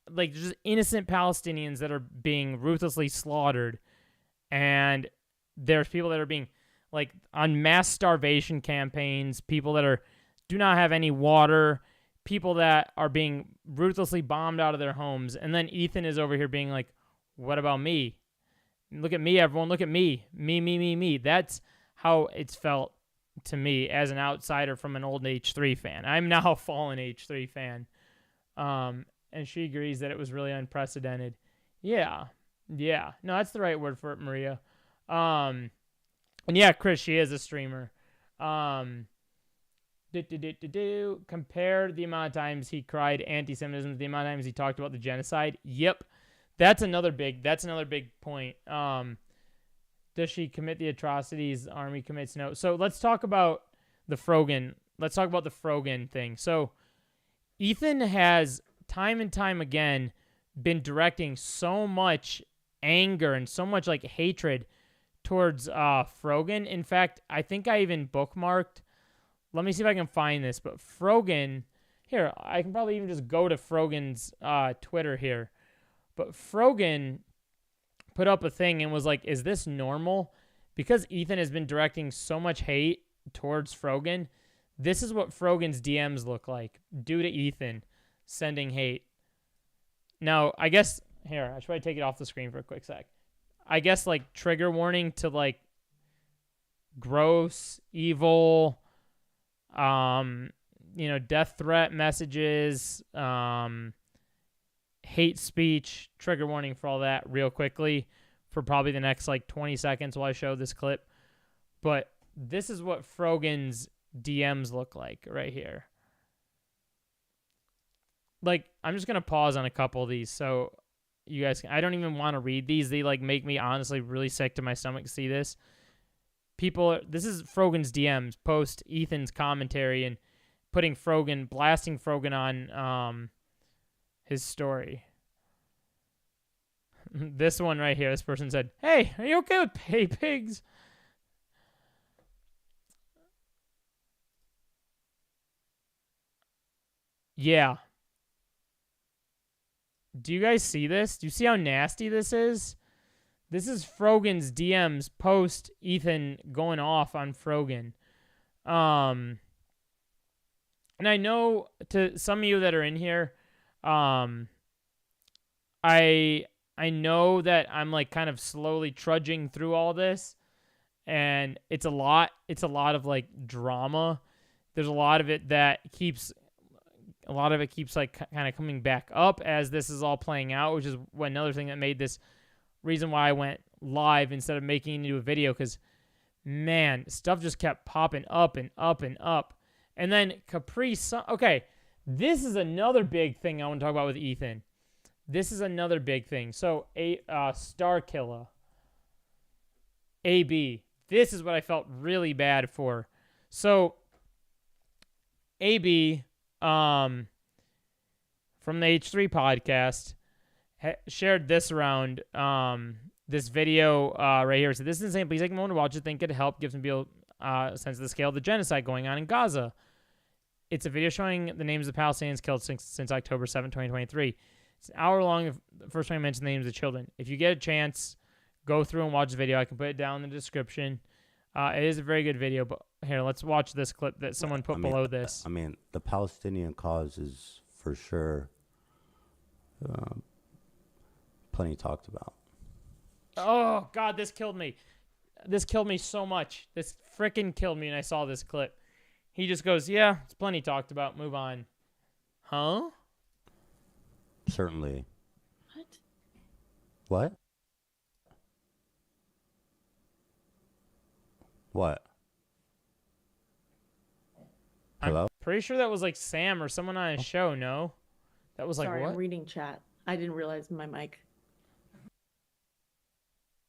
there's just innocent Palestinians that are being ruthlessly slaughtered, and there's people that are being, like, on mass starvation campaigns, people that do not have any water, people that are being ruthlessly bombed out of their homes, and then Ethan is over here being like, what about me? Look at me, everyone, look at me. Me. That's how it's felt to me as an outsider from an old H3 fan. I'm now a fallen H3 fan. and she agrees that it was really unprecedented. Yeah. No, that's the right word for it, Maria. And yeah, Chris, she is a streamer. Compare the amount of times he cried anti-Semitism to the amount of times he talked about the genocide. Yep. That's another big point. Does she commit the atrocities the army commits? No. So let's talk about the Frogan. Let's talk about the Frogan thing. So Ethan has time and time again been directing so much anger and so much like hatred towards Frogan. In fact, I think I even bookmarked. Let me see if I can find this. But Frogan, here, I can probably even just go to Frogan's Twitter here. But Frogan put up a thing and was like, is this normal? Because Ethan has been directing so much hate towards Frogan, this is what Frogan's DMs look like due to Ethan sending hate. Now, I guess, here, I should probably take it off the screen for a quick sec. I guess, like, trigger warning to, like, gross, evil, death threat messages, hate speech, trigger warning for all that real quickly for probably the next, 20 seconds while I show this clip. But this is what Frogan's DMs look like right here. I'm just going to pause on a couple of these so you guys can, I don't even want to read these. They, make me honestly really sick to my stomach to see this. This is Frogan's DMs post Ethan's commentary and blasting Frogan on his story. This one right here, this person said, "Hey, are you okay with pay pigs?" Yeah. Do you guys see this? Do you see how nasty this is? This is Frogan's DMs post Ethan going off on Frogan. And I know to some of you that are in here, I know that I'm kind of slowly trudging through all this, and it's a lot of drama. There's a lot of it that keeps kind of coming back up as this is all playing out, which is another thing that made this reason why I went live instead of making it into a video, because man, stuff just kept popping up and up and up. And then Capri Sun. Okay, this is another big thing I want to talk about with Ethan. This is another big thing. So, Star Killer. AB. This is what I felt really bad for. So, AB, from the H3 podcast, shared this around, this video right here. So, this is insane. Please take a moment to watch it. Think it'd help give some people a sense of the scale of the genocide going on in Gaza. It's a video showing the names of the Palestinians killed since October 7, 2023. It's an hour long. The first time I mentioned the names of the children. If you get a chance, go through and watch the video. I can put it down in the description. It is a very good video. But here, let's watch this clip that someone put below this. I mean, the Palestinian cause is for sure plenty talked about. Oh, God, this killed me. This killed me so much. This freaking killed me when I saw this clip. He just goes, yeah, it's plenty talked about. Move on. Huh? Certainly. What? What? What? Hello? I'm pretty sure that was Sam or someone on his show, no? That was Sorry, what? I'm reading chat. I didn't realize my mic.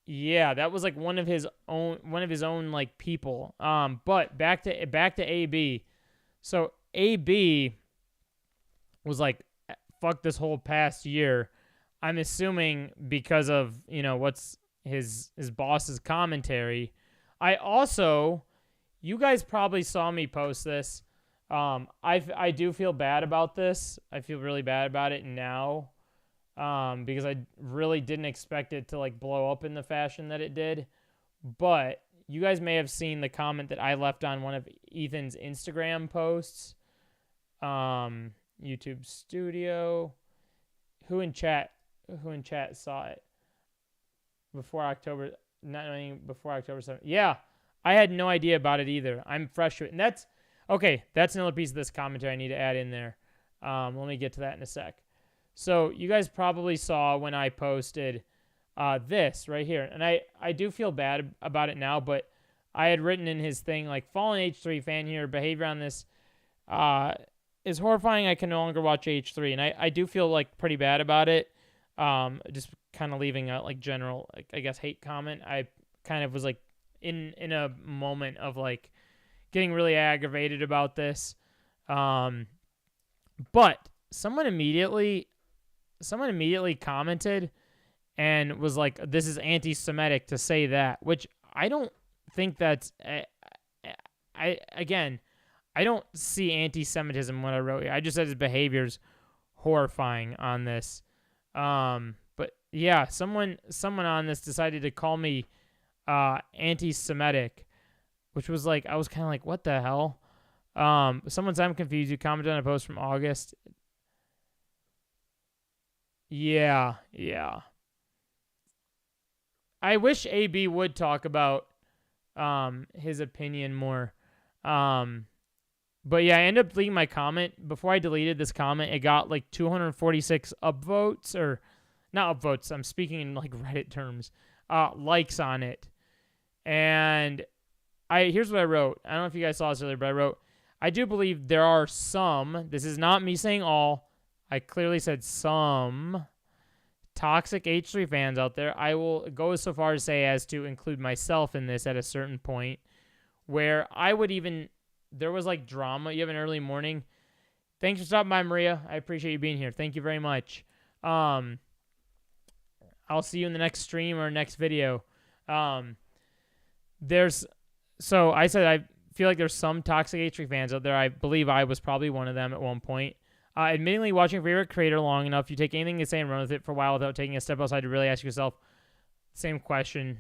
Yeah, that was one of his own people. But back to AB. So AB was fuck this whole past year. I'm assuming because of, what's his boss's commentary. You guys probably saw me post this. I do feel bad about this. I feel really bad about it now. Because I really didn't expect it to blow up in the fashion that it did. But you guys may have seen the comment that I left on one of Ethan's Instagram posts. YouTube Studio. Who in chat saw it before October? Not knowing before October 7th. Yeah, I had no idea about it either. I'm fresh with it. And that's okay. That's another piece of this commentary I need to add in there. Let me get to that in a sec. So you guys probably saw when I posted this right here. And I do feel bad about it now, but I had written in his thing, like, fallen H3 fan here, behavior on this is horrifying. I can no longer watch H3. And I do feel, like, pretty bad about it. Just kind of leaving a, like, general, like, I guess, hate comment. I kind of was, like, in a moment of, like, getting really aggravated about this. But someone immediately commented and was like, this is anti-Semitic to say that, which I don't think that's, I don't see anti-Semitism when I wrote it. I just said his behavior's horrifying on this. But yeah, someone on this decided to call me anti-Semitic, which was like, I was kind of like, what the hell? Someone said, I'm confused. You commented on a post from August. Yeah. I wish AB would talk about his opinion more. But yeah, I ended up deleting my comment. Before I deleted this comment, it got like 246 upvotes, or not upvotes. I'm speaking in like Reddit terms. Likes on it. And here's what I wrote. I don't know if you guys saw this earlier, but I wrote, I do believe there are some, this is not me saying all, I clearly said some toxic H3 fans out there. I will go so far as say as to include myself in this at a certain point, where I would even, there was like drama. You have an early morning. Thanks for stopping by, Maria. I appreciate you being here. Thank you very much. I'll see you in the next stream or next video. So I said I feel like there's some toxic H3 fans out there. I believe I was probably one of them at one point. Admittingly, watching a favorite creator long enough, you take anything they say and run with it for a while without taking a step outside to really ask yourself the same question,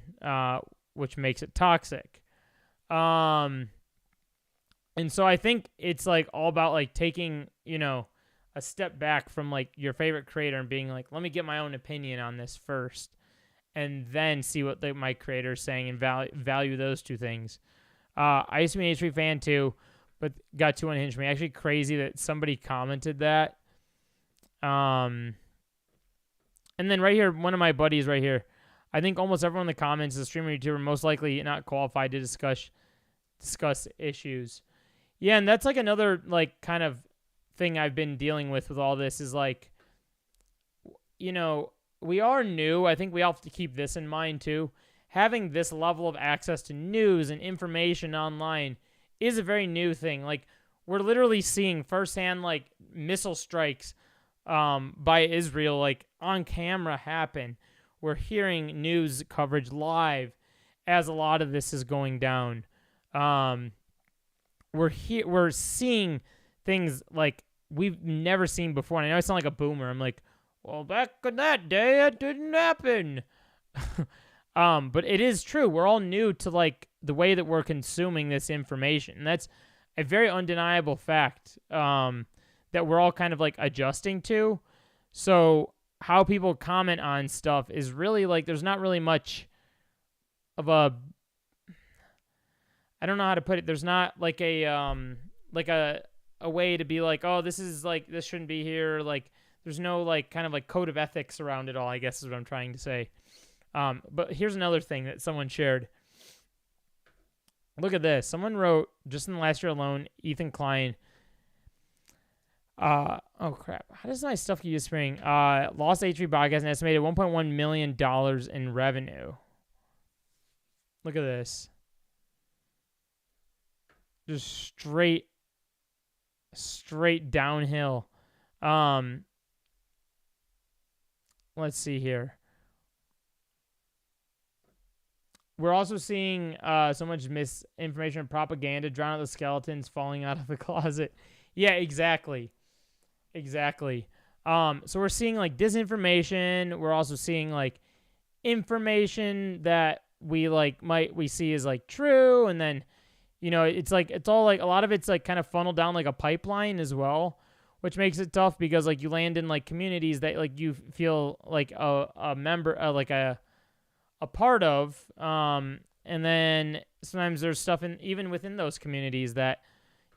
which makes it toxic. And so I think it's like all about like taking, a step back from like your favorite creator and being like, let me get my own opinion on this first, and then see what my creator is saying and value those two things. I used to be an H3 fan too, but got too unhinged for me. Actually crazy that somebody commented that. And then right here, one of my buddies right here, I think almost everyone in the comments is a streamer YouTuber, most likely not qualified to discuss issues. Yeah, and that's like another like kind of thing I've been dealing with all this is like, we are new. I think we all have to keep this in mind too. Having this level of access to news and information online is a very new thing. Like, we're literally seeing firsthand like missile strikes by Israel like on camera happen. We're hearing news coverage live as a lot of this is going down. We're seeing things like we've never seen before. And I know I sound like a boomer. I'm like, well, back in that day, it didn't happen. But it is true. We're all new to like the way that we're consuming this information. And that's a very undeniable fact that we're all kind of like adjusting to. So how people comment on stuff is really like, there's not really much of a, I don't know how to put it. There's not like a way to be like, oh, this is like, this shouldn't be here. Like, there's no like kind of like code of ethics around it all, I guess is what I'm trying to say. But here's another thing that someone shared. Look at this. Someone wrote, just in the last year alone, Ethan Klein. Oh, crap. How does my stuff keep disappearing? Lost H3 podcast an estimated $1.1 million in revenue. Look at this. Just straight downhill. Let's see here. We're also seeing so much misinformation and propaganda, drown out the skeletons falling out of the closet. Yeah, exactly. So we're seeing like disinformation. We're also seeing like information that we see as like true, and then it's like it's all like a lot of it's like kind of funneled down like a pipeline as well, which makes it tough because like you land in like communities that like you feel like a member like a part of, and then sometimes there's stuff even within those communities that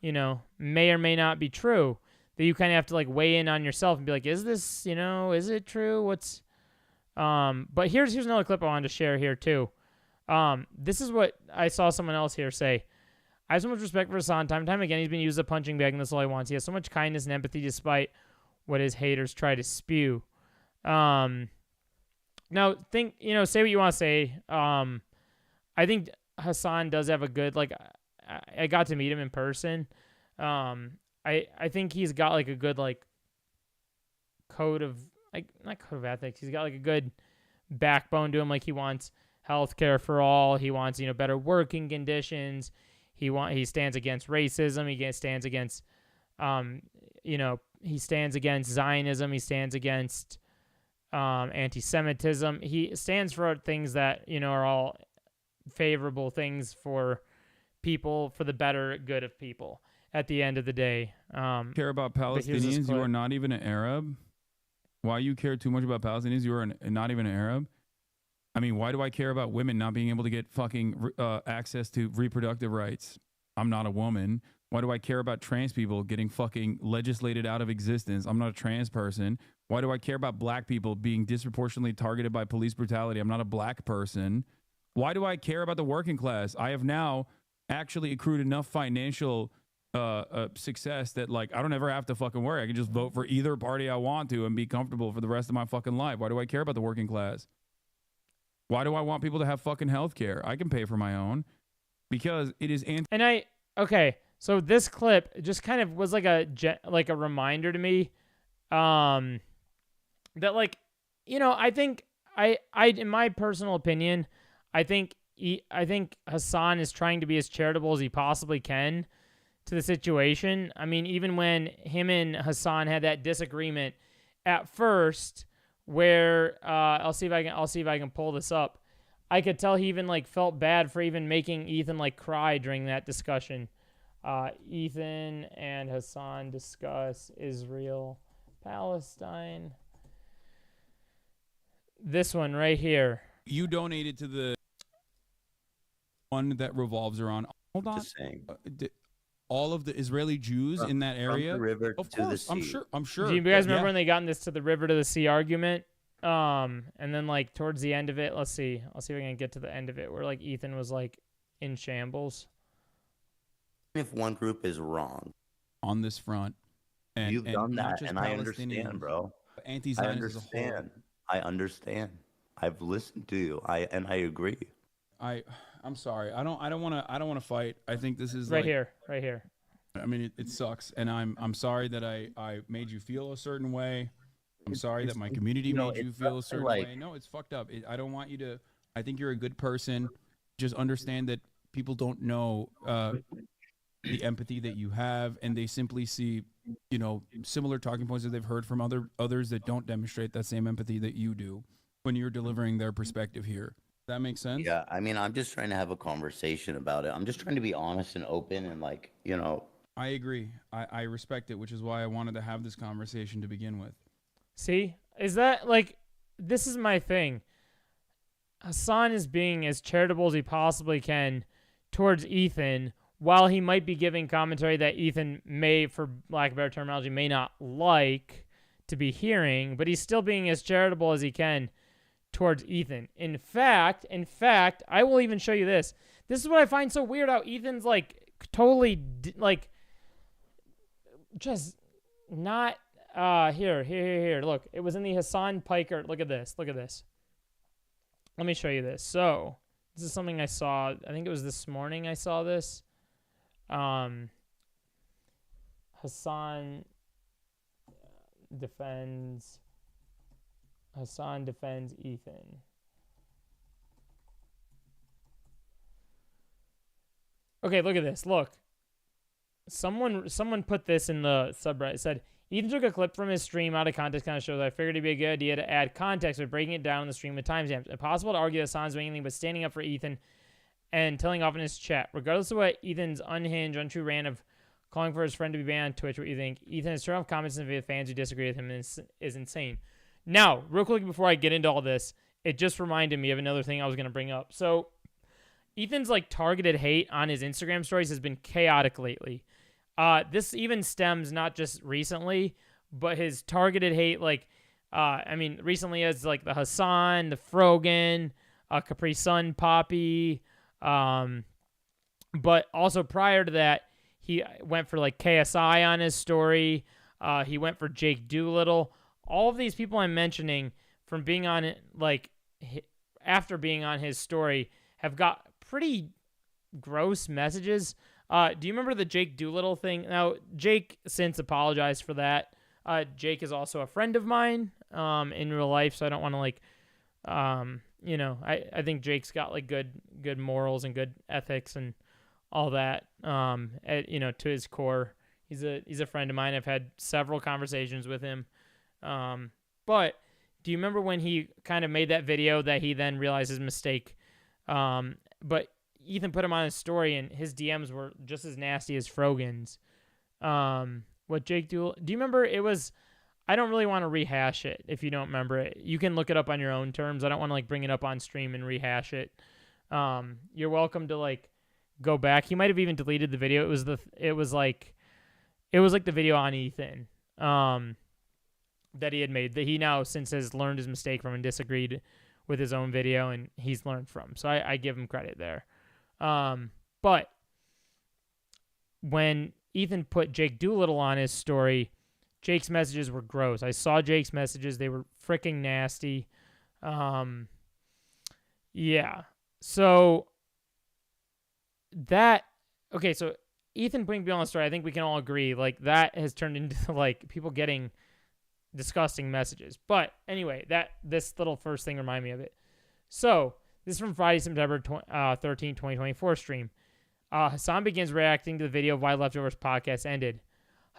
may or may not be true. that you kind of have to like weigh in on yourself and be like, is this, is it true? What's but here's another clip I wanted to share here too. This is what I saw someone else here say. I have so much respect for Hasan. Time and time again, he's been used as a punching bag, and that's all he wants. He has so much kindness and empathy despite what his haters try to spew. Now, say what you want to say. I think Hasan does have a good, like, I got to meet him in person. I think he's got, like, a good, like, code of, like, not code of ethics. He's got, like, a good backbone to him. Like, he wants healthcare for all. He wants, better working conditions. He stands against racism. He stands against, he stands against Zionism. He stands against anti-Semitism. He stands for things that, are all favorable things for people, for the better good of people at the end of the day. Care about Palestinians? You are not even an Arab? Why you care too much about Palestinians? You are not even an Arab? I mean, why do I care about women not being able to get fucking access to reproductive rights? I'm not a woman. Why do I care about trans people getting fucking legislated out of existence? I'm not a trans person. Why do I care about black people being disproportionately targeted by police brutality? I'm not a black person. Why do I care about the working class? I have now actually accrued enough financial success that, like, I don't ever have to fucking worry. I can just vote for either party I want to and be comfortable for the rest of my fucking life. Why do I care about the working class? Why do I want people to have fucking health care? I can pay for my own because it is okay. So this clip just kind of was like a reminder to me, that, like, I think I in my personal opinion, I think Hasan is trying to be as charitable as he possibly can to the situation. I mean, even when him and Hasan had that disagreement at first, where I'll see if I can pull this up. I could tell he even like felt bad for even making Ethan like cry during that discussion. Ethan and Hasan discuss Israel-Palestine. This one right here. You donated to the one that revolves around. Hold on. Just saying. All of the Israeli Jews in that area. From the river of to course, the sea. I'm sure. Do you guys remember when they got in this to the river to the sea argument? And then like towards the end of it, I'll see if I can get to the end of it where like Ethan was like in shambles. If one group is wrong on this front, and you've done not that, just and I understand, bro. Anti-Zionism as a whole. I understand. I've listened to you. I agree. I'm sorry. I don't want to fight. I think this is right here. I mean, it sucks, and I'm sorry that I made you feel a certain way. I'm sorry that my community made you feel a certain way. No, it's fucked up. I don't want you to. I think you're a good person. Just understand that people don't know the empathy that you have, and they simply see, similar talking points that they've heard from others that don't demonstrate that same empathy that you do when you're delivering their perspective here. That makes sense? Yeah, I mean, I'm just trying to have a conversation about it. I'm just trying to be honest and open and I agree. I respect it, which is why I wanted to have this conversation to begin with. See? Is that like, this is my thing. Hasan is being as charitable as he possibly can towards Ethan, while he might be giving commentary that Ethan may, for lack of better terminology, may not like to be hearing, but he's still being as charitable as he can towards Ethan. In fact, I will even show you this. This is what I find so weird, how Ethan's like totally just not here. Look, it was in the Hasan Piker. Look at this. Let me show you this. So this is something I saw. I think it was this morning I saw this. Hasan defends Ethan. Okay, look at this. Look. Someone put this in the subreddit. It said, Ethan took a clip from his stream out of context, kind of shows I figured it'd be a good idea to add context by breaking it down in the stream with timestamps. Impossible to argue that Hasan's doing anything but standing up for Ethan and telling off in his chat. Regardless of what Ethan's unhinged, untrue rant of calling for his friend to be banned on Twitch, what you think, Ethan has turned off comments and the fans who disagree with him is insane. Now, real quick before I get into all this, it just reminded me of another thing I was going to bring up. So, Ethan's like targeted hate on his Instagram stories has been chaotic lately. This even stems not just recently, but his targeted hate, like, recently as like the Hasan, the Frogan, Capri Sun Poppy, but also prior to that, he went for like KSI on his story. He went for Jake Doolittle. All of these people I'm mentioning from being on it, like after being on his story, have got pretty gross messages. Do you remember the Jake Doolittle thing? Now, Jake since apologized for that. Jake is also a friend of mine in real life, so I don't want to like, I think Jake's got like good morals and good ethics and all that. To his core, he's a friend of mine. I've had several conversations with him. But do you remember when he kind of made that video that he then realized his mistake? But Ethan put him on his story, and his DMs were just as nasty as Frogan's. What Jake do you remember? It was, I don't really want to rehash it if you don't remember it. You can look it up on your own terms. I don't want to like bring it up on stream and rehash it. You're welcome to like go back. He might have even deleted the video. It was like the video on Ethan that he had made, that he now since has learned his mistake from and disagreed with his own video, and he's learned from. So I give him credit there. But when Ethan put Jake Doolittle on his story, Jake's messages were gross. I saw Jake's messages. They were freaking nasty. Yeah. So so Ethan putting people on the story, I think we can all agree, like, that has turned into, like, people getting disgusting messages. But anyway, this little first thing reminded me of it. So this is from Friday, September 13, 2024 stream. Hasan begins reacting to the video of why Leftovers podcast ended.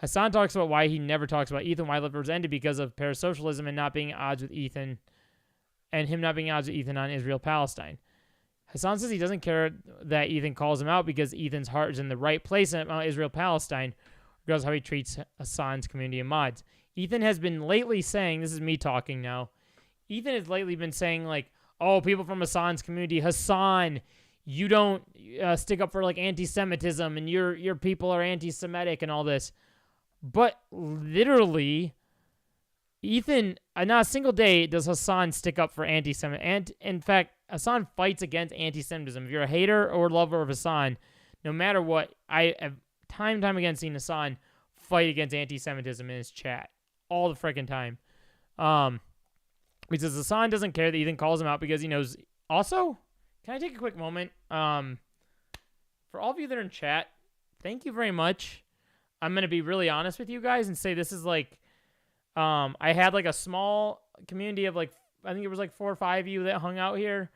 Hasan talks about why he never talks about Ethan, why Leftovers ended because of parasocialism and not being at odds with Ethan, and him not being at odds with Ethan on Israel-Palestine. Hasan says he doesn't care that Ethan calls him out because Ethan's heart is in the right place about Israel-Palestine, regardless of how he treats Hasan's community and mods. Ethan has been lately saying, this is me talking now, Ethan has lately been saying, like, oh, people from Hasan's community, Hasan, you don't stick up for like anti-Semitism, and your people are anti-Semitic and all this. But literally, Ethan, not a single day does Hasan stick up for anti-Semitism. And in fact, Hasan fights against anti-Semitism. If you're a hater or lover of Hasan, no matter what, I have time and time again seen Hasan fight against anti-Semitism in his chat all the freaking time. Because Hasan doesn't care that Ethan calls him out because he knows. Also, can I take a quick moment? For all of you that are in chat, thank you very much. I'm going to be really honest with you guys and say this is like, I had like a small community of like, I think it was like 4 or 5 of you that hung out here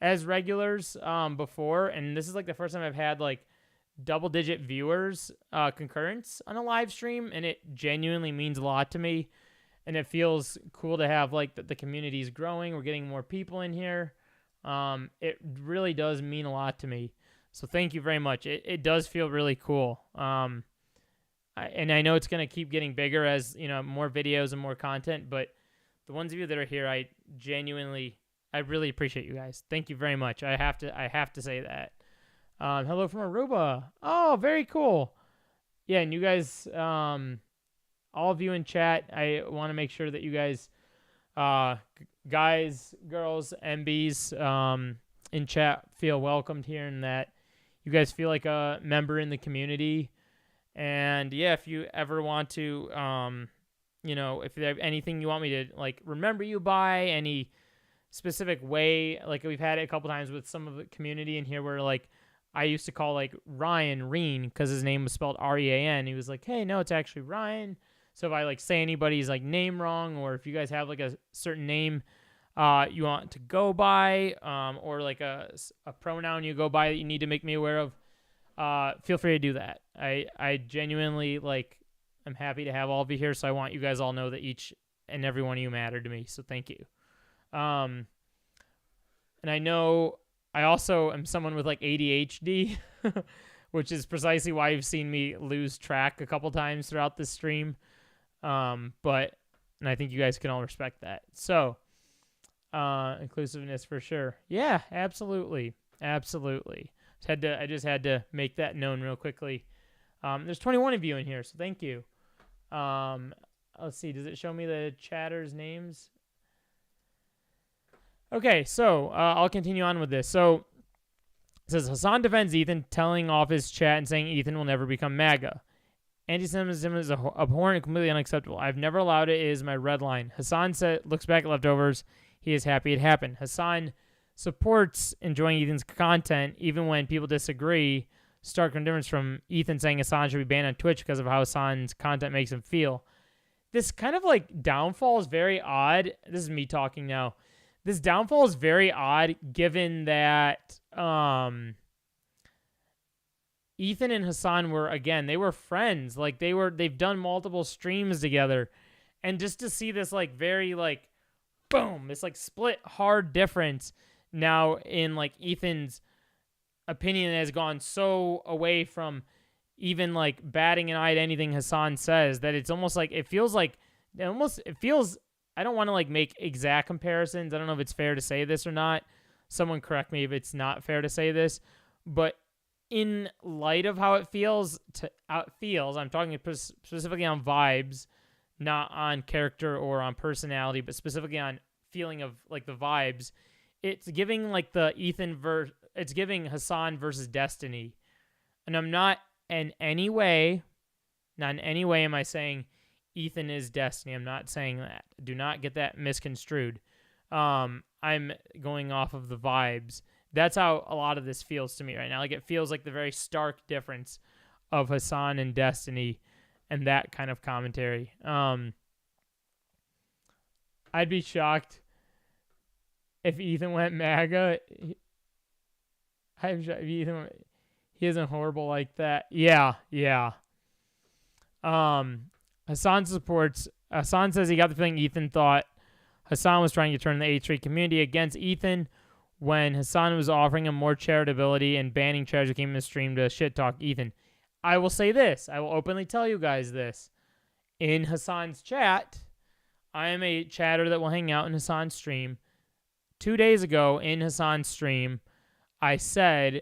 as regulars before. And this is like the first time I've had like double-digit viewers concurrence on a live stream. And it genuinely means a lot to me. And it feels cool to have like the community's growing. We're getting more people in here. It really does mean a lot to me. So thank you very much. It does feel really cool. And I know it's going to keep getting bigger as, more videos and more content, but the ones of you that are here, I really appreciate you guys. Thank you very much. I have to say that. Hello from Aruba. Oh, very cool. Yeah. And you guys, all of you in chat, I want to make sure that you guys, guys, girls, MBs, in chat feel welcomed here and that you guys feel like a member in the community. And yeah, if you ever want to, if you have anything you want me to like remember you by, any specific way, like we've had it a couple times with some of the community in here where like I used to call like Ryan Reen because his name was spelled R-E-A-N. He was like, hey, no, it's actually Ryan. So if I like say anybody's like name wrong, or if you guys have like a certain name you want to go by, or like a pronoun you go by that you need to make me aware of, feel free to do that. I genuinely I'm happy to have all of you here. So I want you guys all know that each and every one of you matter to me. So thank you. And I know I also am someone with like ADHD, which is precisely why you've seen me lose track a couple times throughout this stream. And I think you guys can all respect that. So, inclusiveness for sure. Yeah, absolutely. Absolutely. I just had to make that known real quickly. There's 21 of you in here, so thank you. Let's see. Does it show me the chatters' names? Okay, so I'll continue on with this. So it says Hasan defends Ethan, telling off his chat and saying Ethan will never become MAGA. Anti-Semitism is abhorrent and completely unacceptable. I've never allowed it. It is my red line. Hasan looks back at leftovers. He is happy it happened. Hasan supports enjoying Ethan's content even when people disagree. Stark difference from Ethan saying Hasan should be banned on Twitch because of how Hasan's content makes him feel. This kind of like downfall is very odd. This is me talking now. This downfall is very odd given that Ethan and Hasan they were friends. Like they've done multiple streams together. And just to see this like very like boom, this like split hard difference now in like Ethan's opinion has gone so away from even like batting an eye at anything Hasan says that it's almost like it feels I don't want to like make exact comparisons. I don't know if it's fair to say this or not. Someone correct me if it's not fair to say this, but in light of how it feels, I'm talking specifically on vibes, not on character or on personality, but specifically on feeling of like the vibes. It's giving like the it's giving Hasan versus Destiny. And I'm not in any way am I saying Ethan is Destiny. I'm not saying that. Do not get that misconstrued. I'm going off of the vibes. That's how a lot of this feels to me right now. Like it feels like the very stark difference of Hasan and Destiny and that kind of commentary. I'd be shocked if Ethan went MAGA. I'm shocked if Ethan he isn't horrible like that. Yeah. Hasan says he got the feeling Ethan thought Hasan was trying to turn the H3 community against Ethan when Hasan was offering him more charitability and banning charities came in the stream to shit talk Ethan. I will say this. I will openly tell you guys this. In Hasan's chat, I am a chatter that will hang out in Hasan's stream. 2 days ago in Hasan's stream, I said,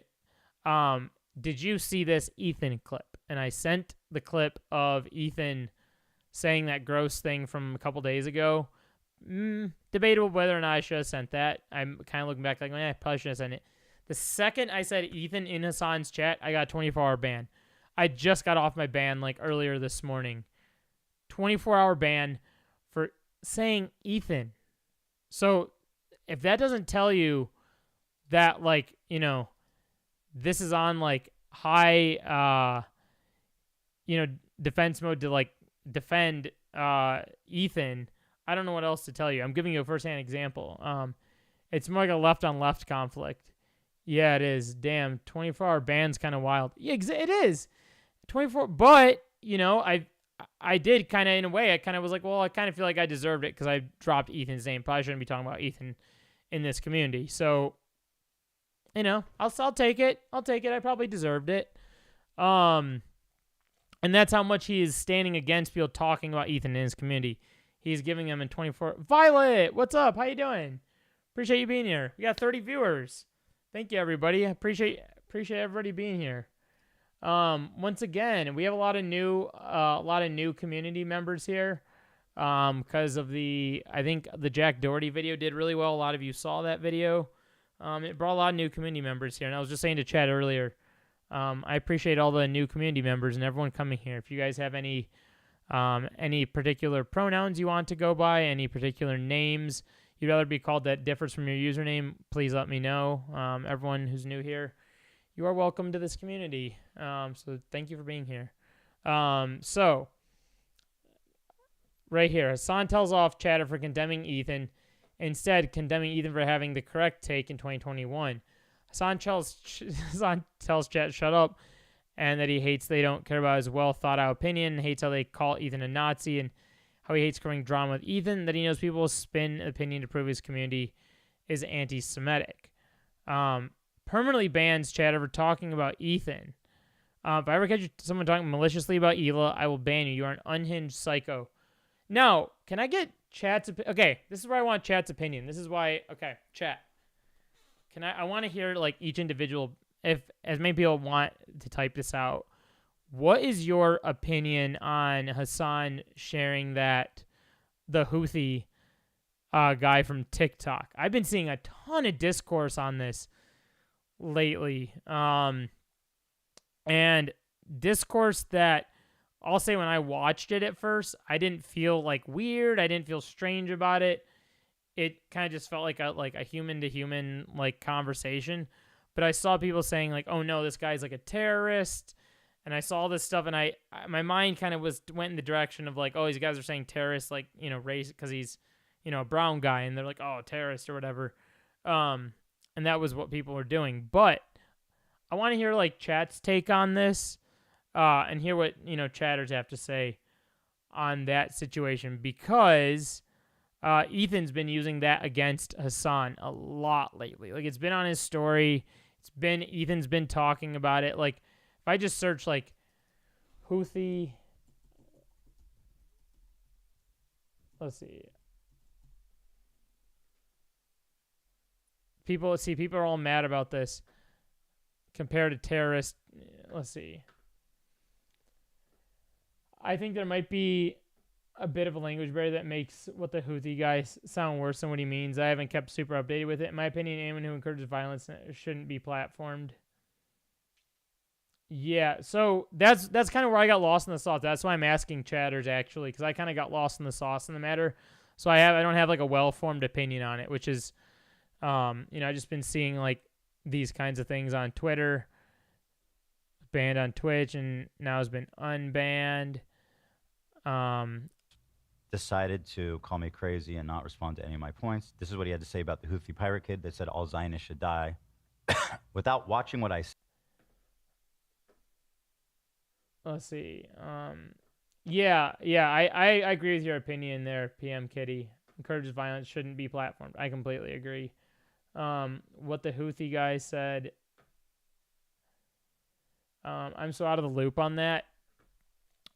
did you see this Ethan clip? And I sent the clip of Ethan saying that gross thing from a couple days ago. Debatable whether or not I should have sent that. I'm kind of looking back like, I probably should have sent it. The second I said Ethan in Hasan's chat, I got a 24-hour ban. I just got off my ban like earlier this morning. 24-hour ban for saying Ethan. So if that doesn't tell you that, like, you know, this is on like high, defense mode to like defend Ethan, I don't know what else to tell you. I'm giving you a first-hand example. It's more like a left-on-left conflict. Yeah, it is. Damn, 24-hour ban's kind of wild. Yeah, it is. 24, but, I did kind of, in a way, I kind of was like, well, I kind of feel like I deserved it because I dropped Ethan's name. Probably shouldn't be talking about Ethan in this community. So, I'll take it. I probably deserved it. And that's how much he is standing against people talking about Ethan in his community. He's giving them in 24. Violet, what's up? How you doing? Appreciate you being here. We got 30 viewers. Thank you, everybody. I appreciate everybody being here. Once again, we have a lot of new community members here. Because of I think the Jack Doherty video did really well. A lot of you saw that video. It brought a lot of new community members here. And I was just saying to Chad earlier, I appreciate all the new community members and everyone coming here. If you guys have any particular pronouns you want to go by, any particular names you'd rather be called that differs from your username, please let me know. Everyone who's new here, you are welcome to this community. So thank you for being here. So right here, Hasan tells off chatter for condemning Ethan, instead condemning Ethan for having the correct take in 2021. Hasan tells chat shut up and that he hates they don't care about his well thought out opinion, hates how they call Ethan a Nazi, and how he hates creating drama with Ethan, that he knows people will spin opinion to prove his community is anti-Semitic. Permanently bans chatter for talking about Ethan. If I ever catch someone talking maliciously about Hila, I will ban you. You are an unhinged psycho. Now, can I get chat's opinion? Okay, this is where I want chat's opinion. This is why, okay, chat. I want to hear like each individual, if as many people want to type this out, What is your opinion on Hasan sharing that the Houthi guy from TikTok? I've been seeing a ton of discourse on this lately. And discourse that I'll say when I watched it at first, I didn't feel like weird. I didn't feel strange about it. It kind of just felt like a human to human like conversation. But I saw people saying like, "Oh no, this guy's like a terrorist." And I saw this stuff, and my mind kind of went in the direction of like, "Oh, these guys are saying terrorist, like, you know, race because he's, you know, a brown guy," and they're like, "Oh, terrorist or whatever." And that was what people were doing. But I want to hear like chat's take on this, and hear what, you know, chatters have to say on that situation, because Ethan's been using that against Hasan a lot lately. Like, it's been on his story. Ethan's been talking about it. Like, if I just search like Houthi, let's see. People are all mad about this compared to terrorists. Let's see. I think there might be a bit of a language barrier that makes what the Houthi guy sound worse than what he means. I haven't kept super updated with it. In my opinion, anyone who encourages violence shouldn't be platformed. Yeah, so that's kind of where I got lost in the sauce. That's why I'm asking chatters, actually, because I kind of got lost in the sauce in the matter. So I don't have like a well-formed opinion on it, which is, you know, I've just been seeing like these kinds of things on Twitter, banned on Twitch, and now has been unbanned. Decided to call me crazy and not respond to any of my points. This is what he had to say about the Houthi pirate kid that said all Zionists should die. Without watching what I said. Let's see. Yeah, I agree with your opinion there, PM Kitty. Encourages violence shouldn't be platformed. I completely agree. What the Houthi guy said, I'm so out of the loop on that.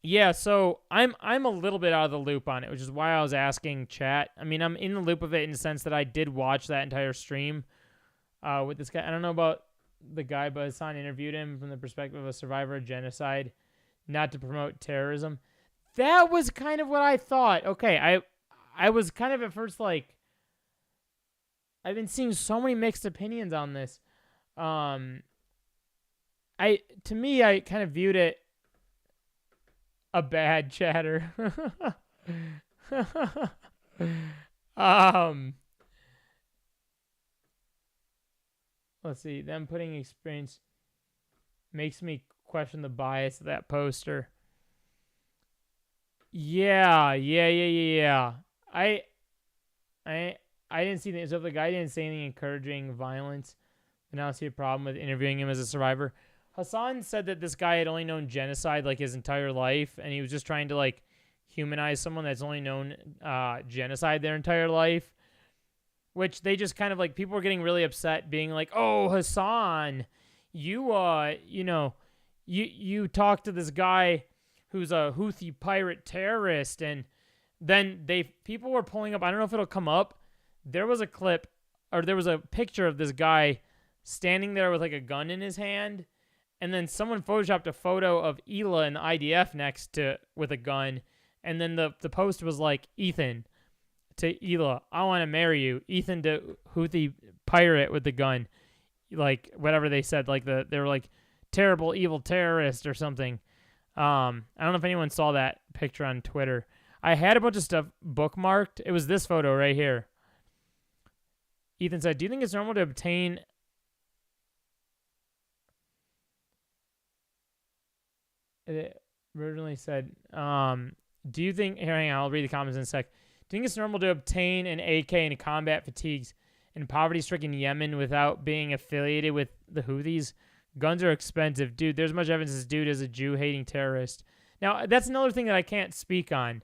Yeah, so I'm a little bit out of the loop on it, which is why I was asking chat. I mean, I'm in the loop of it in the sense that I did watch that entire stream with this guy. I don't know about the guy, but Hasan interviewed him from the perspective of a survivor of genocide, not to promote terrorism. That was kind of what I thought. Okay, I was kind of at first like, I've been seeing so many mixed opinions on this. To me, I kind of viewed it a bad chatter. Let's see. Them putting experience makes me question the bias of that poster. Yeah. I didn't see that. So if the guy didn't say anything encouraging violence, then I don't see a problem with interviewing him as a survivor. Hasan said that this guy had only known genocide like his entire life, and he was just trying to like humanize someone that's only known genocide their entire life, which they just kind of like, people were getting really upset being like, "Oh, Hasan, you talked to this guy who's a Houthi pirate terrorist," and then people were pulling up, I don't know if it'll come up, there was a clip, or there was a picture of this guy standing there with like a gun in his hand, and then someone photoshopped a photo of Ela and the IDF next to with a gun, and then the post was like, "Ethan to Ela, I want to marry you." Ethan to Houthi pirate with the gun, like whatever they said, like they were like terrible evil terrorist or something. I don't know if anyone saw that picture on Twitter. I had a bunch of stuff bookmarked. It was this photo right here. Ethan said, "Do you think it's normal to obtain..." It originally said, "Do you think..." Here, hang on, I'll read the comments in a sec. "Do you think it's normal to obtain an AK in combat fatigues in poverty-stricken Yemen without being affiliated with the Houthis? Guns are expensive. Dude, there's much evidence this dude is a Jew-hating terrorist." Now, that's another thing that I can't speak on.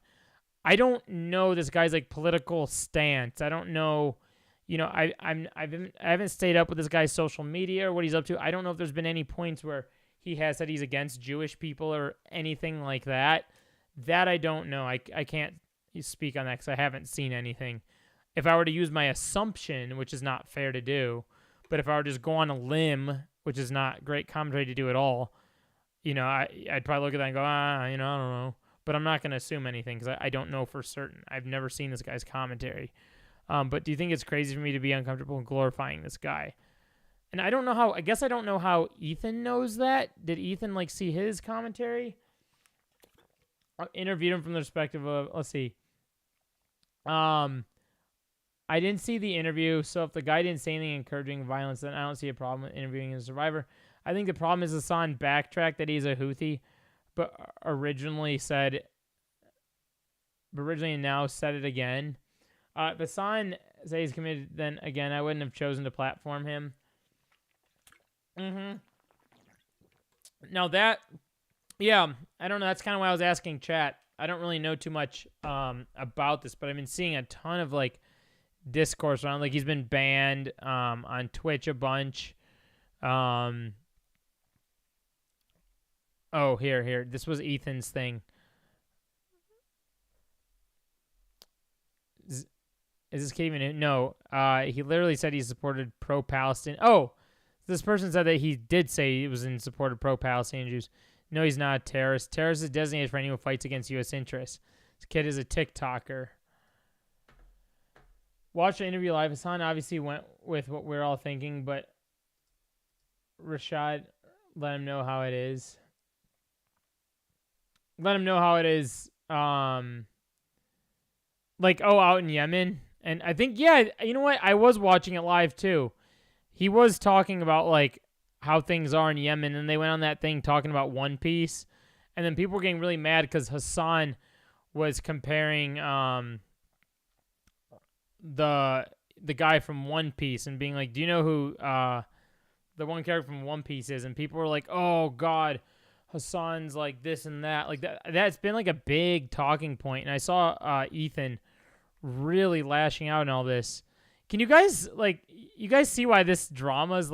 I don't know this guy's like political stance. I don't know, I haven't stayed up with this guy's social media or what he's up to. I don't know if there's been any points where he has said he's against Jewish people or anything like that. That I don't know. I can't speak on that because I haven't seen anything. If I were to use my assumption, which is not fair to do, but if I were to just go on a limb, which is not great commentary to do at all, I'd probably look at that and go, I don't know. But I'm not going to assume anything because I don't know for certain. I've never seen this guy's commentary. But do you think it's crazy for me to be uncomfortable glorifying this guy? And I don't know how, I guess I don't know how Ethan knows that. Did Ethan see his commentary? I interviewed him from the perspective of, let's see. I didn't see the interview, so if the guy didn't say anything encouraging violence, then I don't see a problem with interviewing a survivor. I think the problem is Hasan backtracked that he's a Houthi, but originally now said it again. If Hasan says he's committed, then again, I wouldn't have chosen to platform him. Now that, yeah, I don't know. That's kind of why I was asking chat. I don't really know too much about this, but I've been seeing a ton of discourse around. He's been banned on Twitch a bunch. Oh, here. This was Ethan's thing. Is this kid even? No. He literally said he supported pro-Palestine. Oh, this person said that he did say he was in support of pro-Palestinian Jews. No, he's not a terrorist. Terrorist is designated for anyone who fights against U.S. interests. This kid is a TikToker. Watch the interview live. Hasan obviously went with what we're all thinking, but Rashad, let him know how it is. Let him know how it is. Out in Yemen. And I think, yeah, you know what? I was watching it live too. He was talking about how things are in Yemen, and they went on that thing talking about One Piece. And then people were getting really mad because Hasan was comparing the guy from One Piece and being like, do you know who the one character from One Piece is? And people were like, oh God, Hasan's this and that. That's been a big talking point. And I saw Ethan really lashing out in all this. Can you guys see why this drama is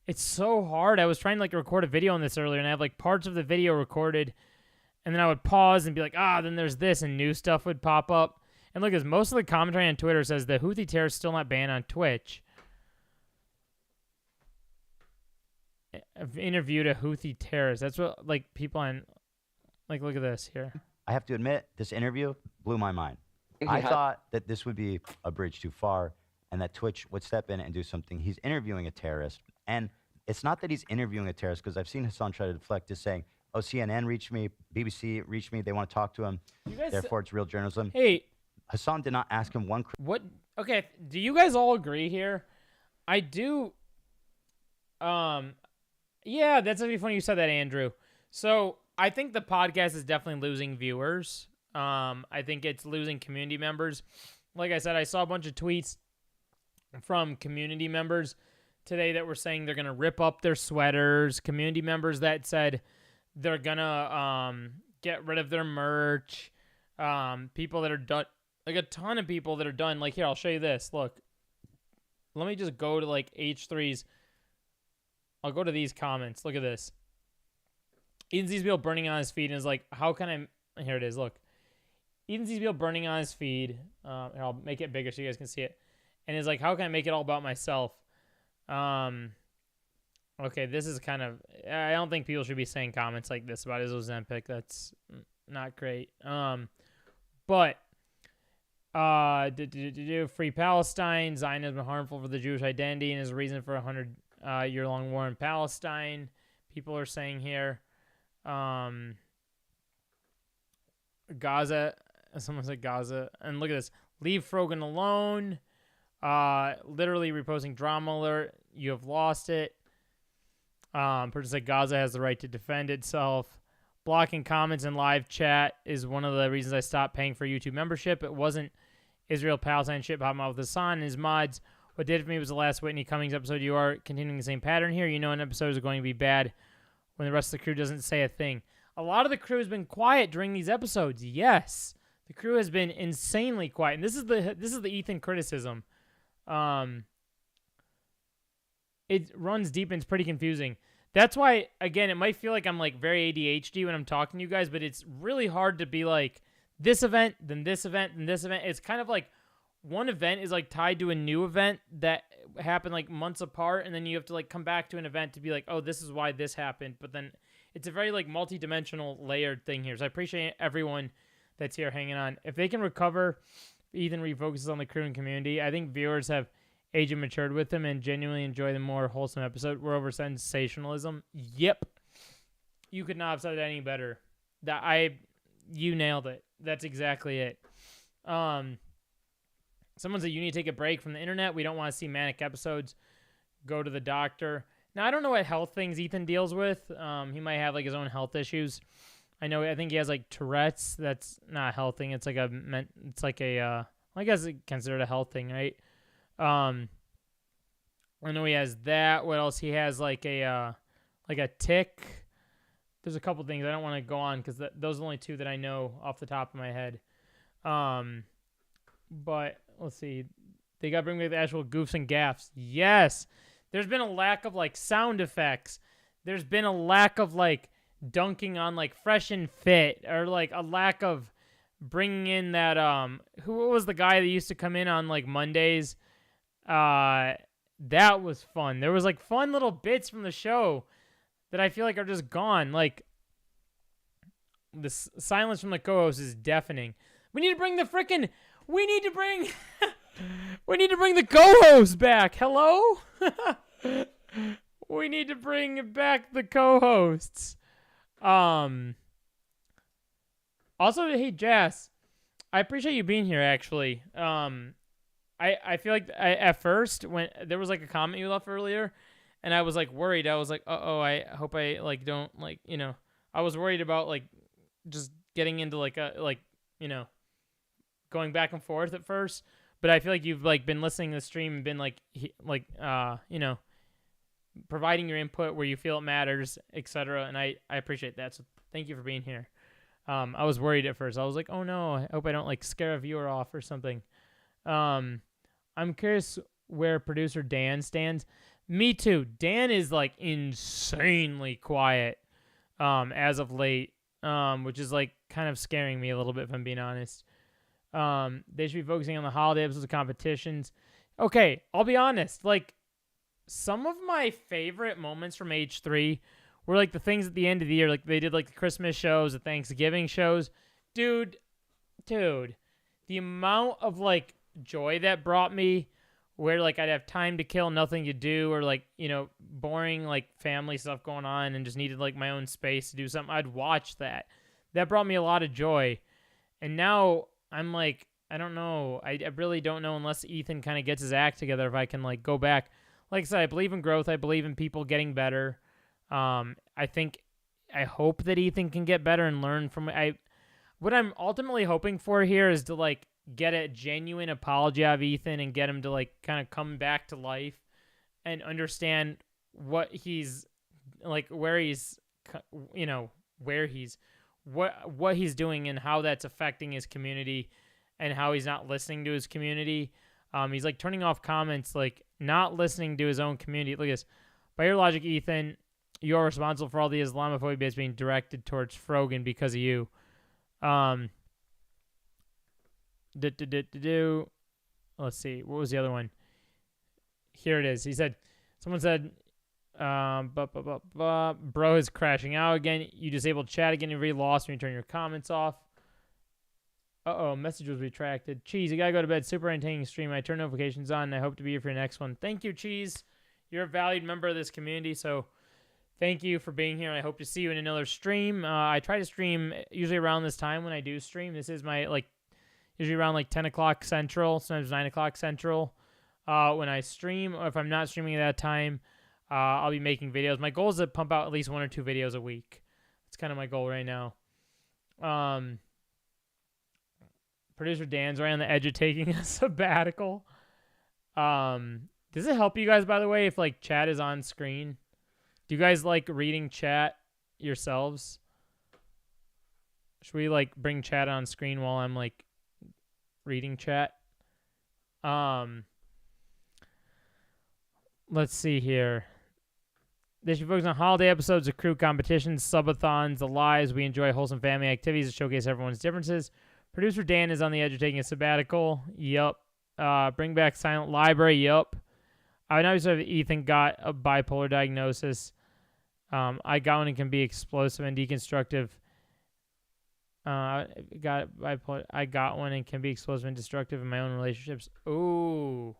it's so hard? I was trying to record a video on this earlier, and I have parts of the video recorded, and then I would pause and be like, then there's this, and new stuff would pop up. And look, most of the commentary on Twitter says the Houthi terrorists still not banned on Twitch. I've interviewed a Houthi terrorist. That's what people on look at this here. I have to admit, this interview blew my mind. I thought that this would be a bridge too far and that Twitch would step in and do something. He's interviewing a terrorist. And it's not that he's interviewing a terrorist, because I've seen Hasan try to deflect, just saying, oh, CNN reached me, BBC reached me, they want to talk to him, therefore it's real journalism. Hey. Hasan did not ask him one... What? Okay, do you guys all agree here? I do... Yeah, that's actually funny you said that, Andrew. So, I think the podcast is definitely losing viewers. I think it's losing community members. Like I said, I saw a bunch of tweets from community members today that were saying they're going to rip up their sweaters. Community members that said they're going to get rid of their merch. People that are done, a ton of people that are done. Here, I'll show you this. Look. Let me just go to H3's. I'll go to these comments. Look at this. Eden sees people burning on his feed and is like, how can I... Here it is. Look. Eden sees people burning on his feed. Here, I'll make it bigger so you guys can see it. And is like, how can I make it all about myself? Okay, this is kind of... I don't think people should be saying comments like this about Israel Ozempic. That's not great. But... Free Palestine. Zionism harmful for the Jewish identity and is a reason for a 100-year-long war in Palestine. People are saying here. Gaza. Someone said Gaza. And look at this. Leave Frogan alone. Literally reposting drama alert. You have lost it. Person said Gaza has the right to defend itself. Blocking comments in live chat is one of the reasons I stopped paying for YouTube membership. It wasn't Israel-Palestine shit popping out with Hasan and his mods. What did it for me was the last Whitney Cummings episode. You are continuing the same pattern here. You know an episode is going to be bad when the rest of the crew doesn't say a thing. A lot of the crew has been quiet during these episodes. Yes. The crew has been insanely quiet. And this is the Ethan criticism. It runs deep and it's pretty confusing. That's why, again, it might feel like I'm very ADHD when I'm talking to you guys, but it's really hard to be this event, then this event, then this event. It's kind of one event is tied to a new event that happened months apart, and then you have to come back to an event to be oh, this is why this happened. But then it's a very like multi-dimensional layered thing here. So I appreciate everyone that's here hanging on. If they can recover, Ethan refocuses on the crew and community. I think viewers have aged and matured with him and genuinely enjoy the more wholesome episode. We're over sensationalism. Yep. You could not have said it any better. You nailed it. That's exactly it. Someone said you need to take a break from the internet. We don't want to see manic episodes. Go to the doctor. Now, I don't know what health things Ethan deals with. He might have like his own health issues. I think he has like Tourette's. That's not a health thing. It's like I guess it's considered a health thing, right? I know he has that. What else? He has like a tick. There's a couple things I don't want to go on because those are the only two that I know off the top of my head. But let's see. They got to bring back the actual goofs and gaffs. Yes. There's been a lack of like sound effects. There's been a lack of like dunking on like Fresh and Fit, or like a lack of bringing in that who was the guy that used to come in on like Mondays. That was fun. There was like fun little bits from the show that I feel like are just gone. Like the silence from the co-host is deafening. We need to bring the co-host back. Hello? We need to bring back the co-hosts. Also, hey, Jazz, I appreciate you being here, actually. I feel like at first, when there was like a comment you left earlier, and I was like worried. I was like, I hope I like don't like, I was worried about like just getting into like going back and forth at first. But I feel like you've like been listening to the stream and been providing your input where you feel it matters, etc. And I appreciate that. So thank you for being here. I was worried at first. I was like, oh no, I hope I don't like scare a viewer off or something. I'm curious where producer Dan stands. Me too. Dan is like insanely quiet as of late, which is like kind of scaring me a little bit if I'm being honest. They should be focusing on the holiday episodes of competitions. Okay, I'll be honest. Like, some of my favorite moments from H3 were like the things at the end of the year. Like they did like the Christmas shows, the Thanksgiving shows. Dude, the amount of like joy that brought me, where like I'd have time to kill, nothing to do, or like, boring like family stuff going on and just needed like my own space to do something. I'd watch that. That brought me a lot of joy. And now I'm like, I don't know. I really don't know unless Ethan kind of gets his act together if I can like go back. Like I said, I believe in growth. I believe in people getting better. I hope that Ethan can get better and learn from what I'm ultimately hoping for here is to like get a genuine apology out of Ethan and get him to like kind of come back to life and understand what he's like, what he's doing and how that's affecting his community and how he's not listening to his community. He's like turning off comments, like not listening to his own community. Look at this. By your logic, Ethan, you're responsible for all the Islamophobia that's being directed towards Frogan because of you. Let's see. What was the other one? Here it is. Someone said, bro is crashing out again. You disabled chat again. You're really lost when you turn your comments off. Message was retracted. Cheese, you gotta go to bed. Super entertaining stream. I turn notifications on, and I hope to be here for your next one. Thank you, Cheese. You're a valued member of this community, so thank you for being here. I hope to see you in another stream. I try to stream usually around this time when I do stream. This is my, usually around 10 o'clock Central, sometimes 9 o'clock Central when I stream. Or if I'm not streaming at that time, I'll be making videos. My goal is to pump out at least 1 or 2 videos a week. That's kind of my goal right now. Producer Dan's right on the edge of taking a sabbatical. Does it help you guys, by the way, if chat is on screen? Do you guys like reading chat yourselves? Should we bring chat on screen while I'm reading chat? Let's see here. They should focus on holiday episodes of crew competitions, subathons, the lives. We enjoy wholesome family activities to showcase everyone's differences. Producer Dan is on the edge of taking a sabbatical. Yup. Bring back Silent Library. Yup. I know Ethan got a bipolar diagnosis. I got one and can be explosive and deconstructive. I got one and can be explosive and destructive in my own relationships. Ooh.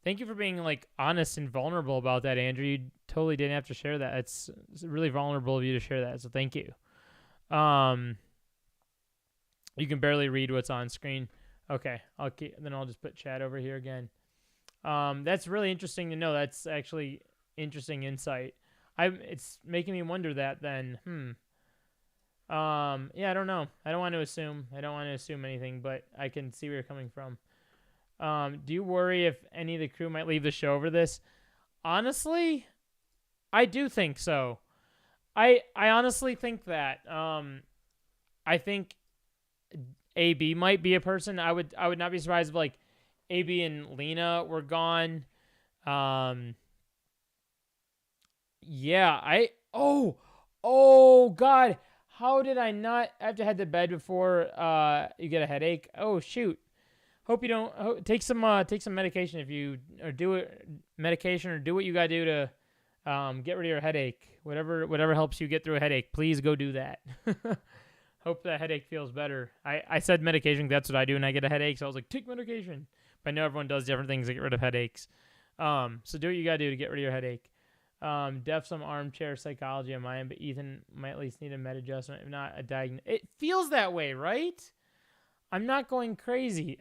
Thank you for being like honest and vulnerable about that, Andrew. You totally didn't have to share that. It's really vulnerable of you to share that. So thank you. You can barely read what's on screen. Okay, I'll just put chat over here again. That's really interesting to know. That's actually interesting insight. It's making me wonder that then. Yeah, I don't know. I don't want to assume. Anything, but I can see where you're coming from. Do you worry if any of the crew might leave the show over this? Honestly, I do think so. I honestly think that. I think AB might be a person. I would not be surprised if like AB and Lena were gone. Yeah, oh God. How did I not have to head to bed before you get a headache? Oh shoot. Hope you don't take some medication if you do what you gotta do to get rid of your headache. Whatever helps you get through a headache, please go do that. Hope that headache feels better. I said medication. That's what I do when I get a headache. So I was like, take medication. But I know everyone does different things to get rid of headaches. So do what you gotta do to get rid of your headache. Def some armchair psychology on mine, but Ethan might at least need a med adjustment, if not a diagnosis. It feels that way, right? I'm not going crazy.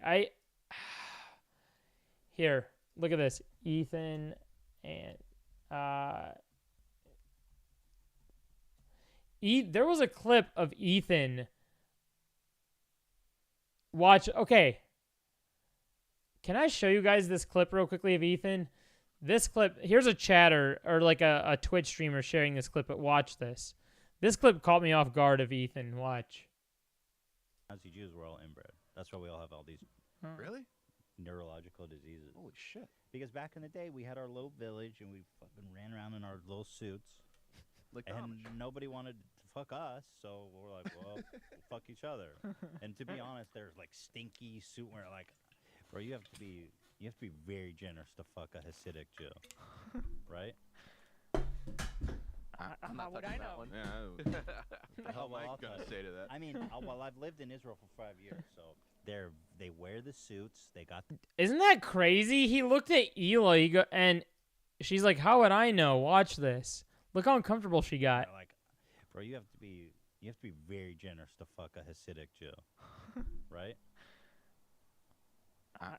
Here, look at this. Ethan and there was a clip of Ethan. Okay. Can I show you guys this clip real quickly of Ethan? This clip, here's a chatter or like a Twitch streamer sharing this clip, but watch this. This clip caught me off guard of Ethan. Watch. Nazi Jews were all inbred. That's why we all have all these really neurological diseases. Holy shit. Because back in the day, we had our little village and we fucking ran around in our little suits. Like and Amish. Nobody wanted to fuck us, so we're like, well, we'll fuck each other. And to be honest, there's like stinky suit wearing, like, bro, you have to be very generous to fuck a Hasidic Jew, right? I'm not would touching I that know? one. Yeah. What the hell Well, am I I'll gonna tell you. say to that? I mean, well, I've lived in Israel for 5 years, so they wear the suits. They got. Isn't that crazy? He looked at Hila and she's like, "How would I know? Watch this. Look how uncomfortable she got." Like, bro, you have to be very generous to fuck a Hasidic Jew, right?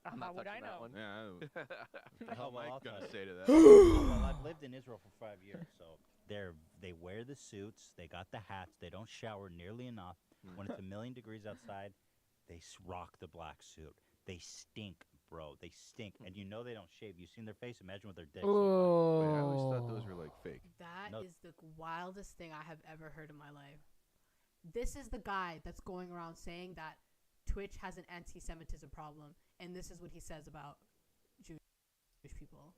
I'm not would touching I that know? one. Yeah. What the hell am I I'll gonna tell you. say to that? Well, I've lived in Israel for 5 years, so they wear the suits. They got the hats. They don't shower nearly enough. When it's 1,000,000 degrees outside, they rock the black suit. They stink, bro. They stink, and you know they don't shave. You've seen their face. Imagine what their dicks look like. Wait, I always thought those were like fake. That No. is the wildest thing I have ever heard in my life. This is the guy that's going around saying that Twitch has an anti-Semitism problem, and this is what he says about Jewish people.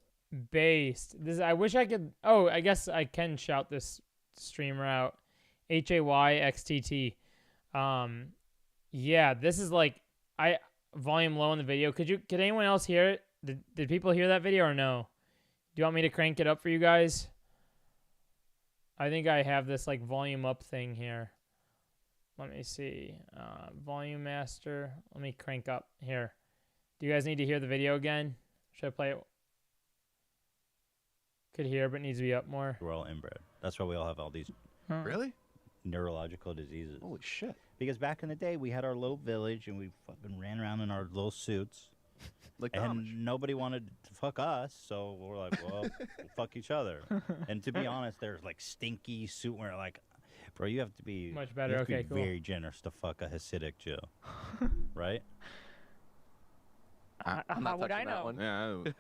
Based. I wish I could. Oh, I guess I can shout this streamer out. HAYXTT. Yeah, this is like volume low in the video. Could anyone else hear it? Did people hear that video or no? Do you want me to crank it up for you guys? I think I have this like volume up thing here. Let me see. Volume master. Let me crank up here. Do you guys need to hear the video again? Should I play it? Could hear, but needs to be up more. We're all inbred. That's why we all have all these Really? neurological diseases. Holy shit. Because back in the day, we had our little village, and we fucking ran around in our little suits. Like And Amish. nobody wanted to fuck us, so we're like, well, we'll fuck each other. And to be honest, there's like stinky suit wearing, like, bro, you have to be Much better. You have to Okay, be cool. very generous to fuck a Hasidic Jew, right? I'm not would touching I that know? one. Yeah. What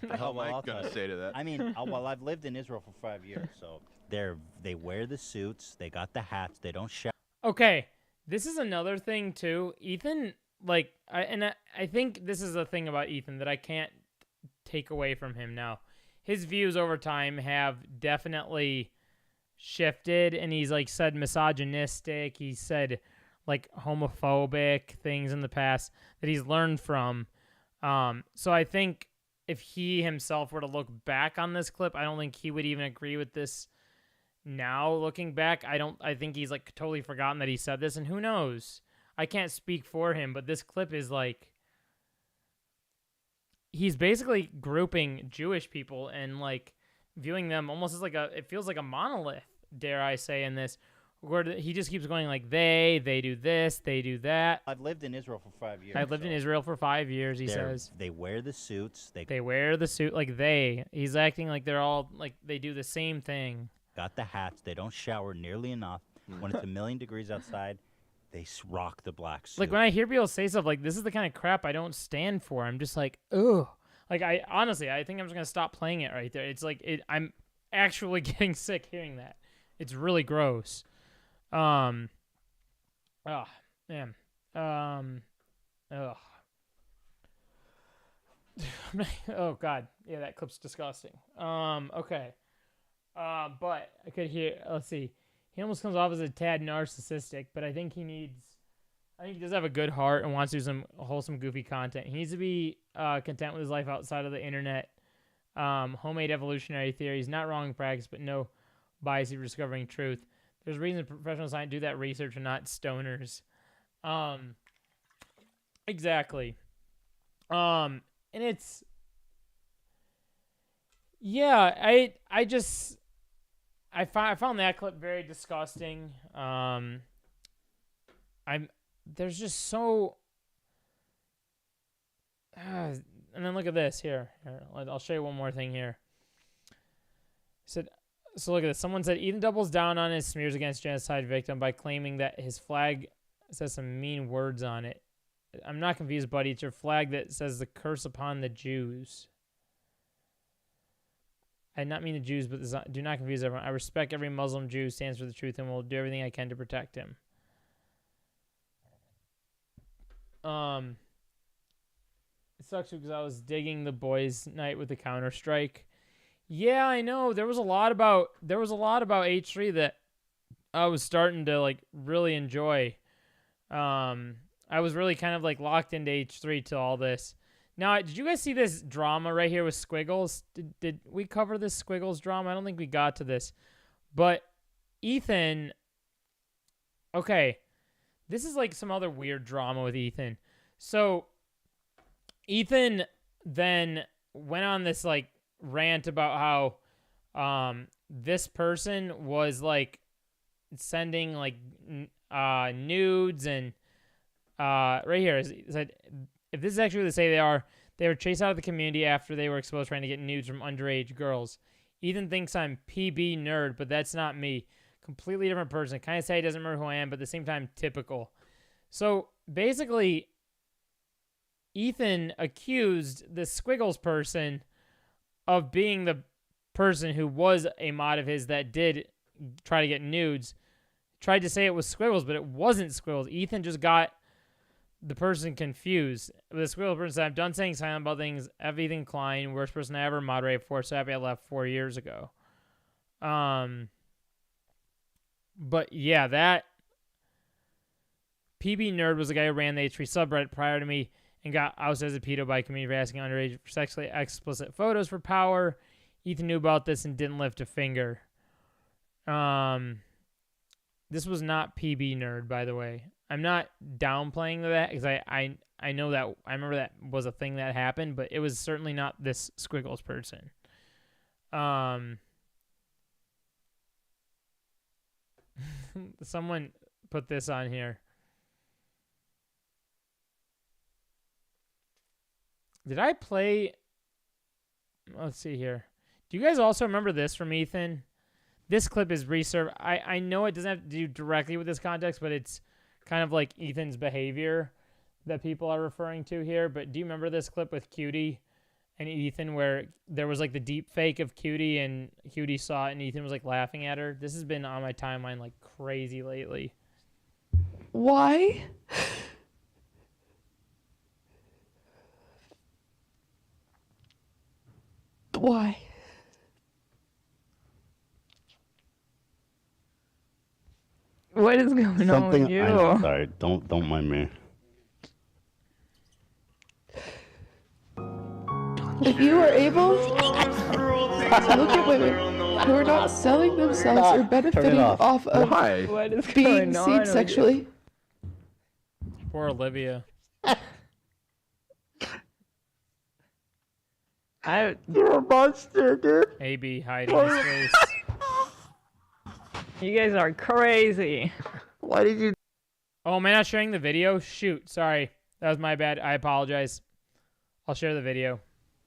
the hell am I I'll gonna tell you. say to that? I mean, well, I've lived in Israel for 5 years, so they wear the suits, they got the hats, they don't shower. Okay, this is another thing too. Ethan, like, I think this is a thing about Ethan that I can't take away from him now. His views over time have definitely shifted, and he's like said misogynistic. He said like homophobic things in the past that he's learned from. So I think if he himself were to look back on this clip, I don't think he would even agree with this now looking back, I think he's like totally forgotten that he said this, and who knows? I can't speak for him, but this clip is like he's basically grouping Jewish people and like viewing them almost as like it feels like a monolith, dare I say, in this, where he just keeps going like they do this, they do that. I've lived in Israel for 5 years. I've lived in Israel for 5 years, he says. They wear the suits. They wear the suit like he's acting like they're all like they do the same thing. Got the hats. They don't shower nearly enough. When it's 1,000,000 degrees outside, they rock the black suit. Like when I hear people say stuff like this is the kind of crap I don't stand for, I'm just like, ugh. Like I honestly, I think I'm just gonna stop playing it right there. It's like I'm actually getting sick hearing that. It's really gross. Oh man. Oh god. Yeah, that clip's disgusting. Okay. But I could hear. Let's see. He almost comes off as a tad narcissistic, but I think he does have a good heart and wants to do some wholesome, goofy content. He needs to be content with his life outside of the internet. Homemade evolutionary theories, not wrong in practice, but no bias for discovering truth. There's a reason professional science do that research and not stoners. Exactly. And it's, yeah, I found that clip very disgusting. There's just so, and then look at this here. I'll show you one more thing here. So look at this. Someone said Ethan doubles down on his smears against genocide victim by claiming that his flag says some mean words on it. I'm not confused, buddy. It's your flag that says the curse upon the Jews. I did not mean the Jews, but do not confuse everyone. I respect every Muslim Jew who stands for the truth and will do everything I can to protect him. It sucks because I was digging the boys' night with the Counter-Strike. Yeah, I know. There was a lot about H3 that I was starting to like really enjoy. I was really kind of like locked into H3 to all this. Now, did you guys see this drama right here with Squiggles? Did we cover this Squiggles drama? I don't think we got to this. But Ethan, okay, this is like some other weird drama with Ethan. So Ethan then went on this like rant about how this person was like sending like nudes and right here it said, if this is actually what they say they were chased out of the community after they were exposed trying to get nudes from underage girls. Ethan thinks I'm PB nerd, but that's not me. Completely different person. Kind of say he doesn't remember who I am, but at the same time, typical. So basically, Ethan accused the Squiggles person of being the person who was a mod of his that did try to get nudes. Tried to say it was Squiggles, but it wasn't Squiggles. Ethan just got the person confused. The Squiggle person said, I'm done saying silent about things. Everything Klein, worst person I ever moderated for, so happy I left 4 years ago. But yeah, that PB Nerd was the guy who ran the H3 subreddit prior to me and got ousted as a pedo by a community for asking underage for sexually explicit photos for power. Ethan knew about this and didn't lift a finger. This was not PB Nerd, by the way. I'm not downplaying that because I know that I remember that was a thing that happened, but it was certainly not this Squiggles person. Someone put this on here. Did I play? Let's see here. Do you guys also remember this from Ethan? This clip is reserved. I know it doesn't have to do directly with this context, but it's kind of like Ethan's behavior that people are referring to here. But do you remember this clip with Cutie and Ethan where there was like the deep fake of Cutie and Cutie saw it and Ethan was like laughing at her? This has been on my timeline like crazy lately. Why? Why? What is going on with you? I'm sorry, don't mind me. If you were able to look at women who are not selling themselves or benefiting off of Why? being seen sexually. Poor Olivia. You're a monster, dude. AB hiding his face. You guys are crazy. Why did you? Oh, am I not sharing the video? Shoot, sorry. That was my bad. I apologize. I'll share the video.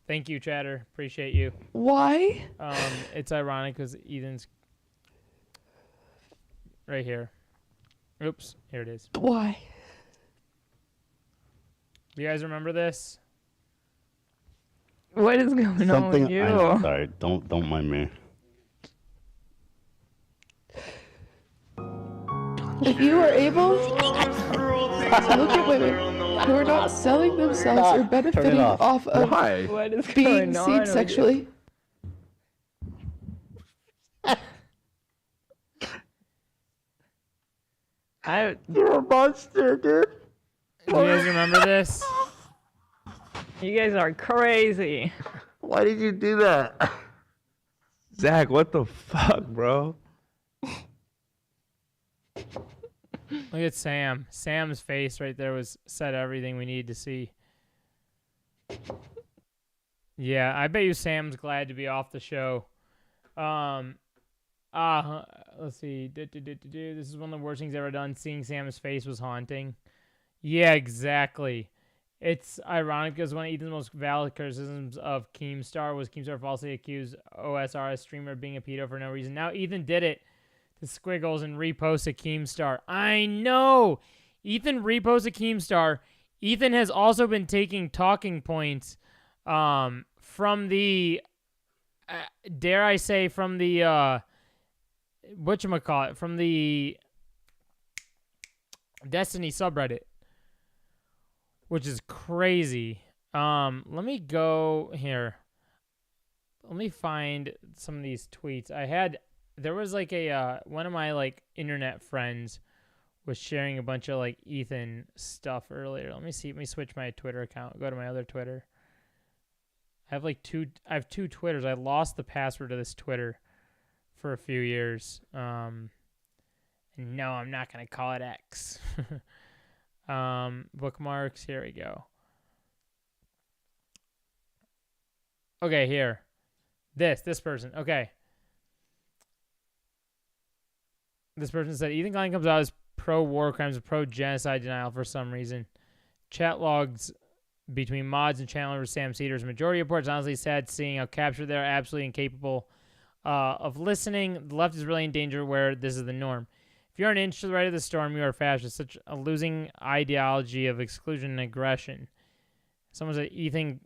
Thank you, Chatter. Appreciate you. Why? It's ironic because Ethan's right here. Oops, here it is. Why? Do you guys remember this? What is going on with you? I'm sorry, don't mind me. If you are able to look at women who are not selling themselves or benefiting off of being seen sexually. You're a monster, dude. Do you guys remember this? You guys are crazy. Why did you do that? Zach, what the fuck, bro? Look at Sam. Sam's face right there said everything we needed to see. Yeah, I bet you Sam's glad to be off the show. Let's see. This is one of the worst things ever done. Seeing Sam's face was haunting. Yeah, exactly. It's ironic because one of Ethan's most valid criticisms of Keemstar was Keemstar falsely accused OSRS streamer of being a pedo for no reason. Now Ethan did it to Squiggles and reposted Keemstar. I know! Ethan reposted Keemstar. Ethan has also been taking talking points from the, dare I say, from the, whatchamacallit, from the Destiny subreddit, which is crazy. Let me go here. Let me find some of these tweets. There was like one of my like internet friends was sharing a bunch of like Ethan stuff earlier. Let me see. Let me switch my Twitter account. Go to my other Twitter. I have two Twitters. I lost the password to this Twitter for a few years. And no, I'm not going to call it X. Bookmarks. Here we go. Okay, here. This person. Okay. This person said, Ethan Klein comes out as pro-war crimes, pro-genocide denial for some reason. Chat logs between mods and channel members Sam Cedars. Majority of reports honestly sad seeing how captured they're absolutely incapable of listening. The left is really in danger where this is the norm. If you're an inch to the right of the storm, you are fascist. Such a losing ideology of exclusion and aggression. Someone said, Ethan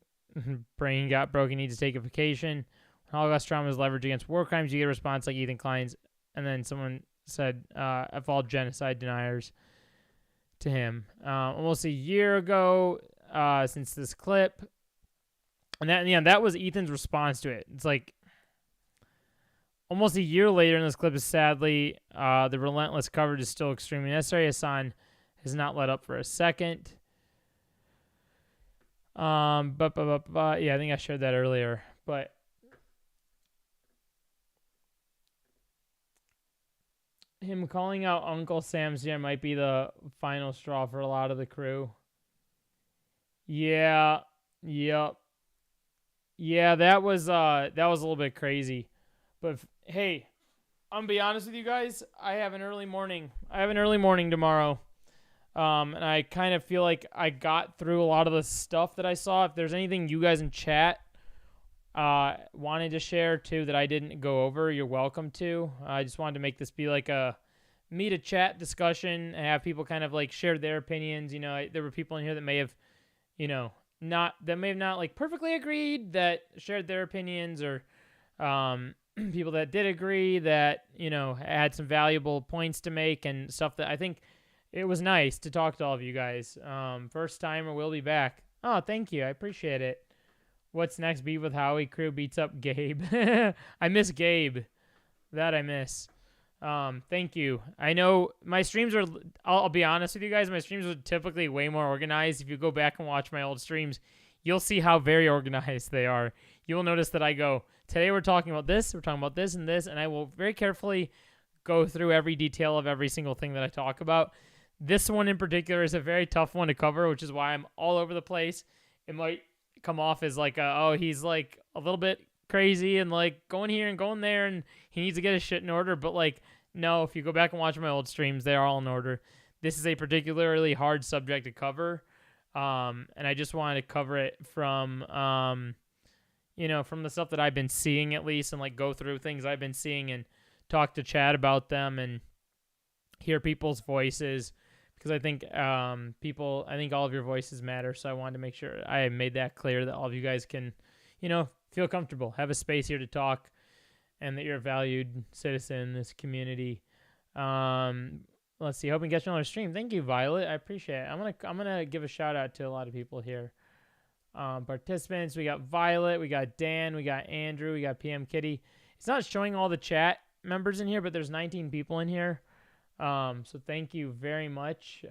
brain got broken, needs to take a vacation. When Holocaust trauma is leveraged against war crimes, you get a response like Ethan Klein's. And then someone said, F all genocide deniers to him. Almost a year ago since this clip. And that was Ethan's response to it. It's like almost a year later in this clip is sadly, the relentless coverage is still extremely necessary. Hasan has not let up for a second. Yeah, I think I shared that earlier. But him calling out Uncle Sam's here might be the final straw for a lot of the crew. Yeah. Yep. Yeah, that was a little bit crazy. But hey, I'm gonna be honest with you guys. I have an early morning tomorrow. And I kind of feel like I got through a lot of the stuff that I saw. If there's anything you guys in chat wanted to share too that I didn't go over, you're welcome to. I just wanted to make this be like a meet a chat discussion and have people kind of like share their opinions. You know, there were people in here that may have, not like perfectly agreed, that shared their opinions, or people that did agree that, had some valuable points to make and stuff that I think it was nice to talk to all of you guys. First timer will be back. Oh, thank you. I appreciate it. What's next? Beef with Howie. Crew beats up Gabe. I miss Gabe. That I miss. Thank you. I know my streams are, I'll be honest with you guys, my streams are typically way more organized. If you go back and watch my old streams, you'll see how very organized they are. You'll notice that I go today we're talking about this, we're talking about this and this, and I will very carefully go through every detail of every single thing that I talk about. This one in particular is a very tough one to cover, which is why I'm all over the place. It might come off as like, he's like a little bit crazy and like going here and going there and he needs to get his shit in order. But like, no, if you go back and watch my old streams, they're all in order. This is a particularly hard subject to cover. And I just wanted to cover it from, from the stuff that I've been seeing at least, and like go through things I've been seeing and talk to Chad about them and hear people's voices, because I think I think all of your voices matter. So I wanted to make sure I made that clear that all of you guys can, feel comfortable, have a space here to talk, and that you're a valued citizen in this community. Let's see. Hoping to get you on another stream. Thank you, Violet. I appreciate it. I'm gonna give a shout out to a lot of people here. Participants. We got Violet. We got Dan. We got Andrew. We got PM Kitty. It's not showing all the chat members in here, but there's 19 people in here. So thank you very much.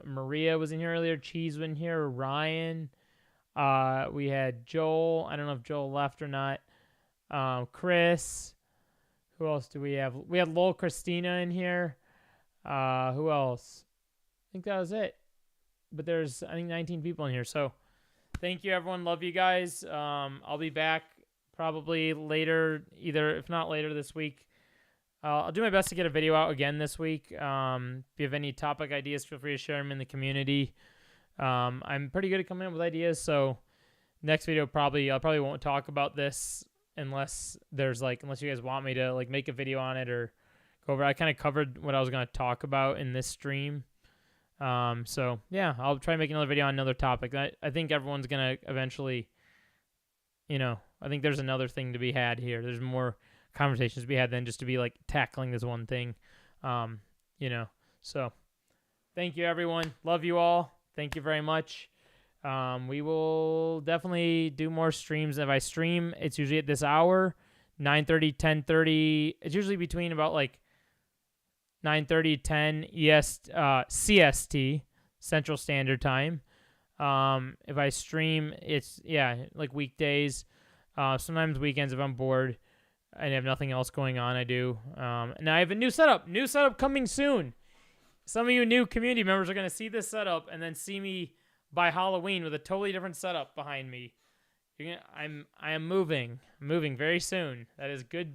Maria was in here earlier. Cheese was in here. Ryan. We had Joel. I don't know if Joel left or not. Chris. Who else do we have? We had Lowell Christina in here. Who else? I think that was it. But there's, I think, 19 people in here. So thank you, everyone. Love you guys. I'll be back probably later, if not later this week. I'll do my best to get a video out again this week. If you have any topic ideas, feel free to share them in the community. I'm pretty good at coming up with ideas, so next video I probably won't talk about this unless you guys want me to make a video on it or go over. I kind of covered what I was going to talk about in this stream. So yeah, I'll try to make another video on another topic. I think everyone's going to eventually, I think there's another thing to be had here. There's more conversations to be had than just to be tackling this one thing. So thank you, everyone. Love you all. Thank you very much. We will definitely do more streams. If I stream, it's usually at this hour, 9:30, 10:30. It's usually between about 9:30, 10 CST, Central Standard Time. If I stream, it's weekdays. Sometimes weekends if I'm bored and have nothing else going on, I do. And I have a new setup. New setup coming soon. Some of you new community members are going to see this setup and then see me by Halloween with a totally different setup behind me. I am moving very soon. That is good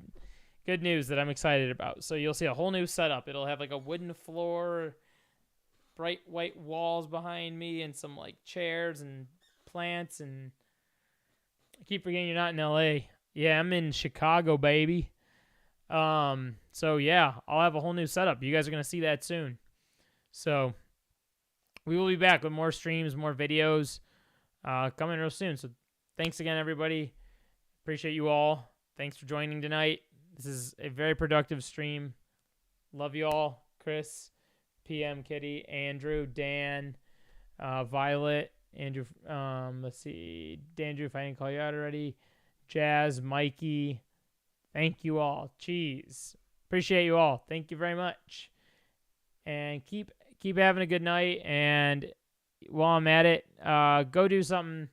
news that I'm excited about. So you'll see a whole new setup. It'll have a wooden floor, bright white walls behind me, and some chairs and plants. And I keep forgetting you're not in LA. Yeah, I'm in Chicago, baby. So yeah, I'll have a whole new setup. You guys are gonna see that soon. So we will be back with more streams, more videos, coming real soon. So thanks again, everybody. Appreciate you all. Thanks for joining tonight. This is a very productive stream. Love you all. Chris, PM Kitty, Andrew, Dan, Violet, Andrew. Let's see, Dandrew, if I didn't call you out already. Jazz, Mikey. Thank you all. Cheese. Appreciate you all. Thank you very much. And keep having a good night. And while I'm at it, go do something.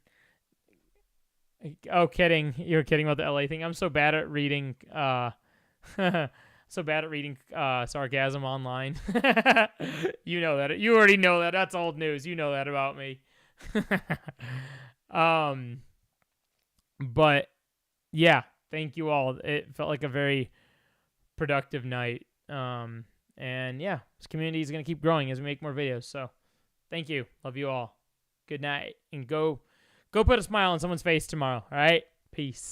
Oh, kidding. You're kidding about the LA thing. I'm so bad at reading sarcasm online. You know that. You already know that. That's old news. You know that about me. But yeah, thank you all. It felt like a very productive night. And yeah, this community is going to keep growing as we make more videos. So thank you. Love you all. Good night. And go put a smile on someone's face tomorrow. All right? Peace.